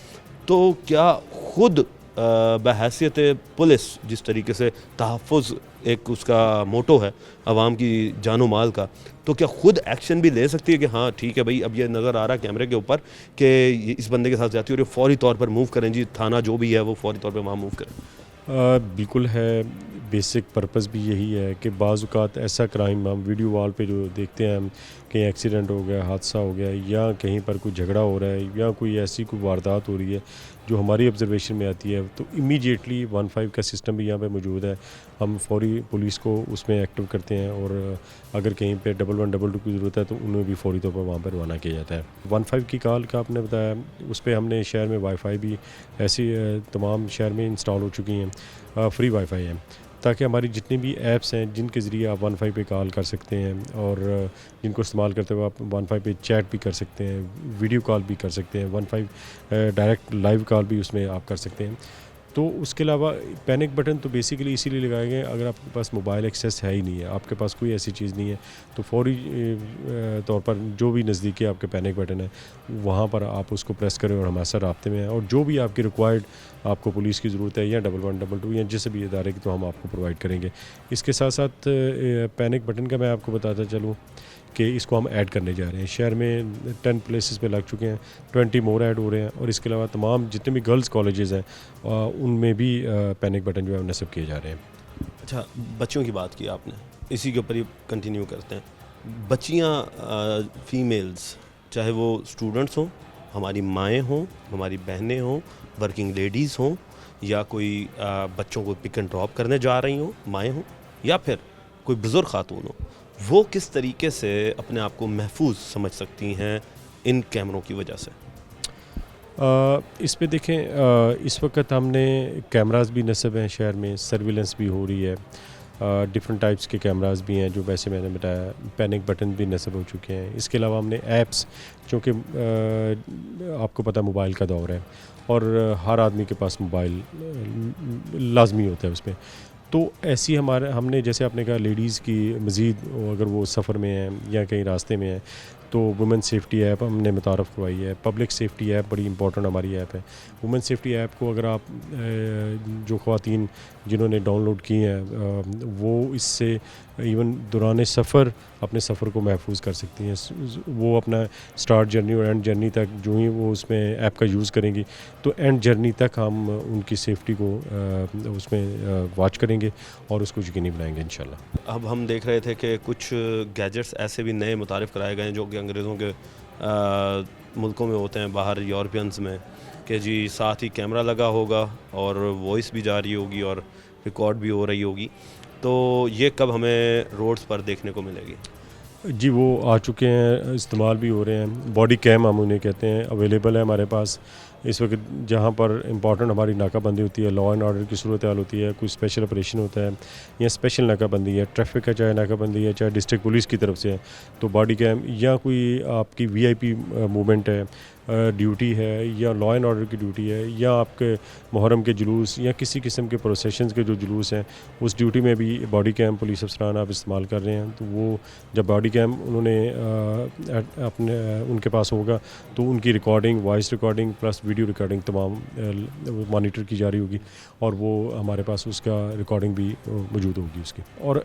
तो क्या खुद बहैसियत पुलिस जिस तरीके से तहफ़्फ़ुज़ एक उसका मोटो है आवाम की जानो माल का, तो क्या ख़ुद एक्शन भी ले सकती है कि हाँ ठीक है भाई, अब ये नज़र आ रहा है कैमरे के ऊपर कि इस बंदे के साथ जाती है और ये फ़ौरी तौर पर मूव करें जी, थाना जो भी है वो फ़ौरी तौर पर वहाँ मूव करें? बिल्कुल है, बेसिक पर्पस भी यही है कि बाज़ औक़ात ऐसा क्राइम हम वीडियो वॉल पे जो देखते हैं हम, कहीं एक्सीडेंट हो गया, हादसा हो गया, या कहीं पर कोई झगड़ा हो रहा है, या कोई ऐसी कोई वारदात हो रही है जो हमारी ऑब्जर्वेशन में आती है, तो इमीडिएटली 15 का सिस्टम भी यहाँ पे मौजूद है। हम फौरी पुलिस को उसमें एक्टिव करते हैं, और अगर कहीं पे 1112 की ज़रूरत है तो उन्हें भी फौरी तौर पर वहाँ पर रवाना किया जाता है। 15 की कॉल का आपने बताया, उस पर हमने शहर में वाईफाई भी ऐसी तमाम शहर में इंस्टॉल हो चुकी हैं, फ्री वाईफाई है, ताकि हमारी जितनी भी ऐप्स हैं जिनके ज़रिए आप 15 पे कॉल कर सकते हैं, और जिनको इस्तेमाल करते हुए आप 15 पे चैट भी कर सकते हैं, वीडियो कॉल भी कर सकते हैं, 15 डायरेक्ट लाइव कॉल भी उसमें आप कर सकते हैं। तो उसके अलावा पैनिक बटन तो बेसिकली इसीलिए लगाए गए, अगर आपके पास मोबाइल एक्सेस है ही नहीं है, आपके पास कोई ऐसी चीज़ नहीं है, तो फौरी तौर पर जो भी नज़दीकी आपके पैनिक बटन है वहाँ पर आप उसको प्रेस करें और हमारे साथ राब्ते में हैं, और जो भी आपकी रिक्वायर्ड आपको पुलिस की ज़रूरत है या 1112 या जिस भी इदारे की, तो हम आपको प्रोवाइड करेंगे। इसके साथ साथ पैनिक बटन का मैं आपको बताता चलूँ कि इसको हम ऐड करने जा रहे हैं। शहर में 10 प्लेसेस पे लग चुके हैं, 20 मोर ऐड हो रहे हैं, और इसके अलावा तमाम जितने भी गर्ल्स कॉलेजेस हैं उनमें भी पैनिक बटन जो है नस्ब किए जा रहे हैं। अच्छा, बच्चियों की बात की आपने, इसी के ऊपर ही कंटिन्यू करते हैं। बच्चियाँ फ़ीमेल्स, चाहे वो स्टूडेंट्स हों, हमारी माएँ हों, हमारी बहनें हों, वर्किंग लेडीज़ हों, या कोई बच्चों को पिक एंड ड्रॉप करने जा रही हों माएँ हों, या फिर कोई बुज़ुर्ग खातून हो, वो किस तरीके से अपने आप को महफूज समझ सकती हैं इन कैमरों की वजह से? इस पे देखें, इस वक्त हमने कैमरास भी नस्ब हैं शहर में, सर्विलेंस भी हो रही है, डिफरेंट टाइप्स के कैमरास भी हैं जो वैसे मैंने बताया, पैनिक बटन भी नस्ब हो चुके हैं। इसके अलावा हमने ऐप्स, चूँकि आपको पता मोबाइल का दौर है और हर आदमी के पास मोबाइल लाजमी होता है उसमें, तो ऐसी हमने जैसे आपने कहा लेडीज़ की मज़ीद, अगर वो सफ़र में हैं या कहीं रास्ते में हैं, तो वुमेन सेफ्टी ऐप हमने मुतारफ़ करवाई है। पब्लिक सेफ्टी ऐप बड़ी इंपॉर्टेंट हमारी ऐप है। वुमेन सेफ्टी ऐप को अगर आप जो ख़वातीन जिन्होंने डाउनलोड की हैं वो इससे इवन दौरान सफ़र अपने सफ़र को महफूज कर सकती हैं। वो अपना स्टार्ट जर्नी और एंड जर्नी तक जो ही वो उसमें ऐप का यूज़ करेंगी, तो एंड जर्नी तक हम उनकी सेफ्टी को उसमें वॉच करेंगे और उसको यकीनी बनाएंगे इंशाल्लाह। अब हम देख रहे थे कि कुछ गैजेट्स ऐसे भी नए मुतारिफ़ कराए गए हैं जो कि अंग्रेज़ों के मुल्कों में होते हैं, बाहर यूरोपियंस में, कि जी साथ ही कैमरा लगा होगा और वॉइस भी जा रही होगी और रिकॉर्ड भी हो रही होगी। तो ये कब हमें रोड्स पर देखने को मिलेगी? जी वो आ चुके हैं, इस्तेमाल भी हो रहे हैं। बॉडी कैम हम उन्हें कहते हैं, अवेलेबल है हमारे पास इस वक्त। जहाँ पर इम्पॉर्टेंट हमारी नाकाबंदी होती है, लॉ एंड ऑर्डर की सूरत हाल होती है, कोई स्पेशल ऑपरेशन होता है या स्पेशल नाकाबंदी है, ट्रैफिक है चाहे नाकाबंदी है, चाहे डिस्ट्रिक्ट पुलिस की तरफ से है, तो बॉडी कैम, या कोई आपकी वीआईपी मूवमेंट है, ड्यूटी है, या लॉ एंड ऑर्डर की ड्यूटी है, या आपके मुहर्रम के जुलूस या किसी किस्म के प्रोसेशंस के जो जुलूस हैं, उस ड्यूटी में भी बॉडी कैम पुलिस अफसरान आप इस्तेमाल कर रहे हैं। तो वो जब बॉडी कैम उन्होंने अपने उनके पास होगा तो उनकी recording, voice recording plus video recording तमाम मॉनिटर की जा रही होगी, और वो हमारे पास उसका रिकॉर्डिंग भी मौजूद होगी उसकी। और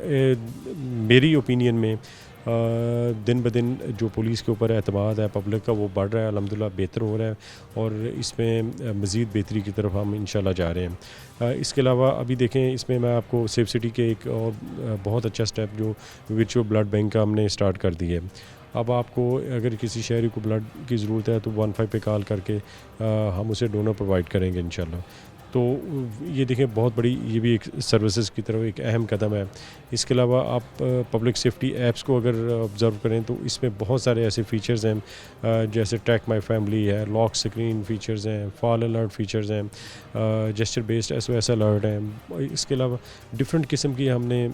मेरी ओपिनियन में दिन ब दिन जो पुलिस के ऊपर एतमाद है पब्लिक का वो बढ़ रहा है, अल्हम्दुलिल्लाह बेहतर हो रहा है, और इसमें मज़ीद बेहतरी की तरफ हम इंशाल्लाह जा रहे हैं। इसके अलावा अभी देखें, इसमें मैं आपको सेफ सिटी के एक और बहुत अच्छा स्टेप जो वर्चुअल ब्लड बैंक का हमने स्टार्ट कर दी है। अब आपको अगर किसी शहरी को ब्लड की ज़रूरत है तो 15 पे कॉल करके हम उसे डोनर प्रोवाइड करेंगे इंशाल्लाह। तो ये देखें बहुत बड़ी, ये भी एक सर्विसेज की तरफ एक अहम कदम है। इसके अलावा आप पब्लिक सेफ्टी ऐप्स को अगर ऑब्ज़र्व करें तो इसमें बहुत सारे ऐसे फ़ीचर्स हैं, जैसे ट्रैक माई फैमिली है, लॉक स्क्रीन फ़ीचर्स हैं, फॉल अलर्ट फ़ीचर्स हैं, जेस्चर बेस्ड SOS अलर्ट हैं। इसके अलावा डिफरेंट किस्म की हमने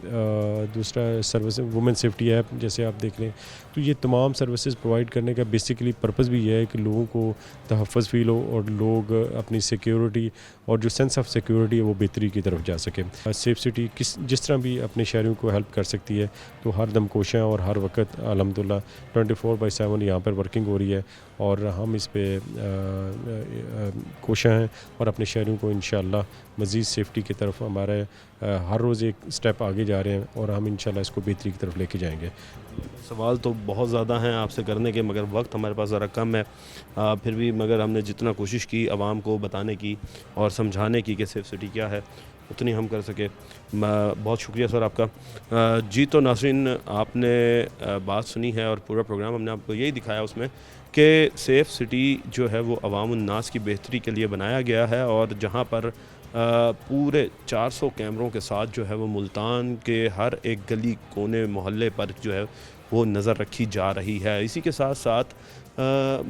दूसरा सर्विस वुमेन सेफ्टी ऐप जैसे आप देख लें, तो ये तमाम सर्विसेज प्रोवाइड करने का बेसिकली पर्पस भी ये है कि लोगों को तहफ़्फ़ुज़ फ़ील हो और लोग अपनी सिक्योरिटी और जो सेंस ऑफ सिक्योरिटी है वो बेहतरी की तरफ जा सके। सेफ सिटी जिस तरह भी अपने शहरों को हेल्प कर सकती है तो हर दम कोशिश और हर वक्त अल्हम्दुलिल्लाह 24/7 यहाँ पर वर्किंग हो रही है और हम इस पे कोशिश हैं और अपने शहरों को इंशाअल्लाह मज़ीद सेफ्टी की तरफ हमारे हर रोज़ एक स्टेप आगे जा रहे हैं और हम इंशाअल्लाह इसको बेहतरी की तरफ लेके जाएंगे। सवाल तो बहुत ज़्यादा हैं आपसे करने के, मगर वक्त हमारे पास ज़रा कम है। फिर भी मगर हमने जितना कोशिश की आवाम को बताने की और समझाने की कि सेफ सिटी क्या है उतनी हम कर सके। बहुत शुक्रिया सर आपका। जी तो नाज़रीन, आपने बात सुनी है और पूरा प्रोग्राम हमने आपको यही दिखाया उसमें कि सेफ़ सिटी जो है वो अवाम उन्नास की बेहतरी के लिए बनाया गया है और जहाँ पर पूरे 400 कैमरों के साथ जो है वो मुल्तान के हर एक गली कोने मोहल्ले पर जो है वो नज़र रखी जा रही है। इसी के साथ साथ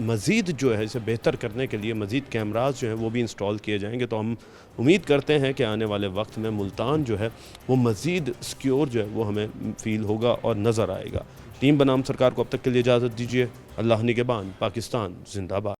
मज़ीद जो है इसे बेहतर करने के लिए मज़ीद कैमरास जो हैं वो भी इंस्टॉल किए जाएंगे। तो हम उम्मीद करते हैं कि आने वाले वक्त में मुल्तान जो है वो मज़ीद सिक्योर जो है वो हमें फ़ील होगा और नज़र आएगा। टीम बनाम सरकार को अब तक के लिए इजाज़त दीजिए। अल्लाह निगहबान, पाकिस्तान जिंदाबाद।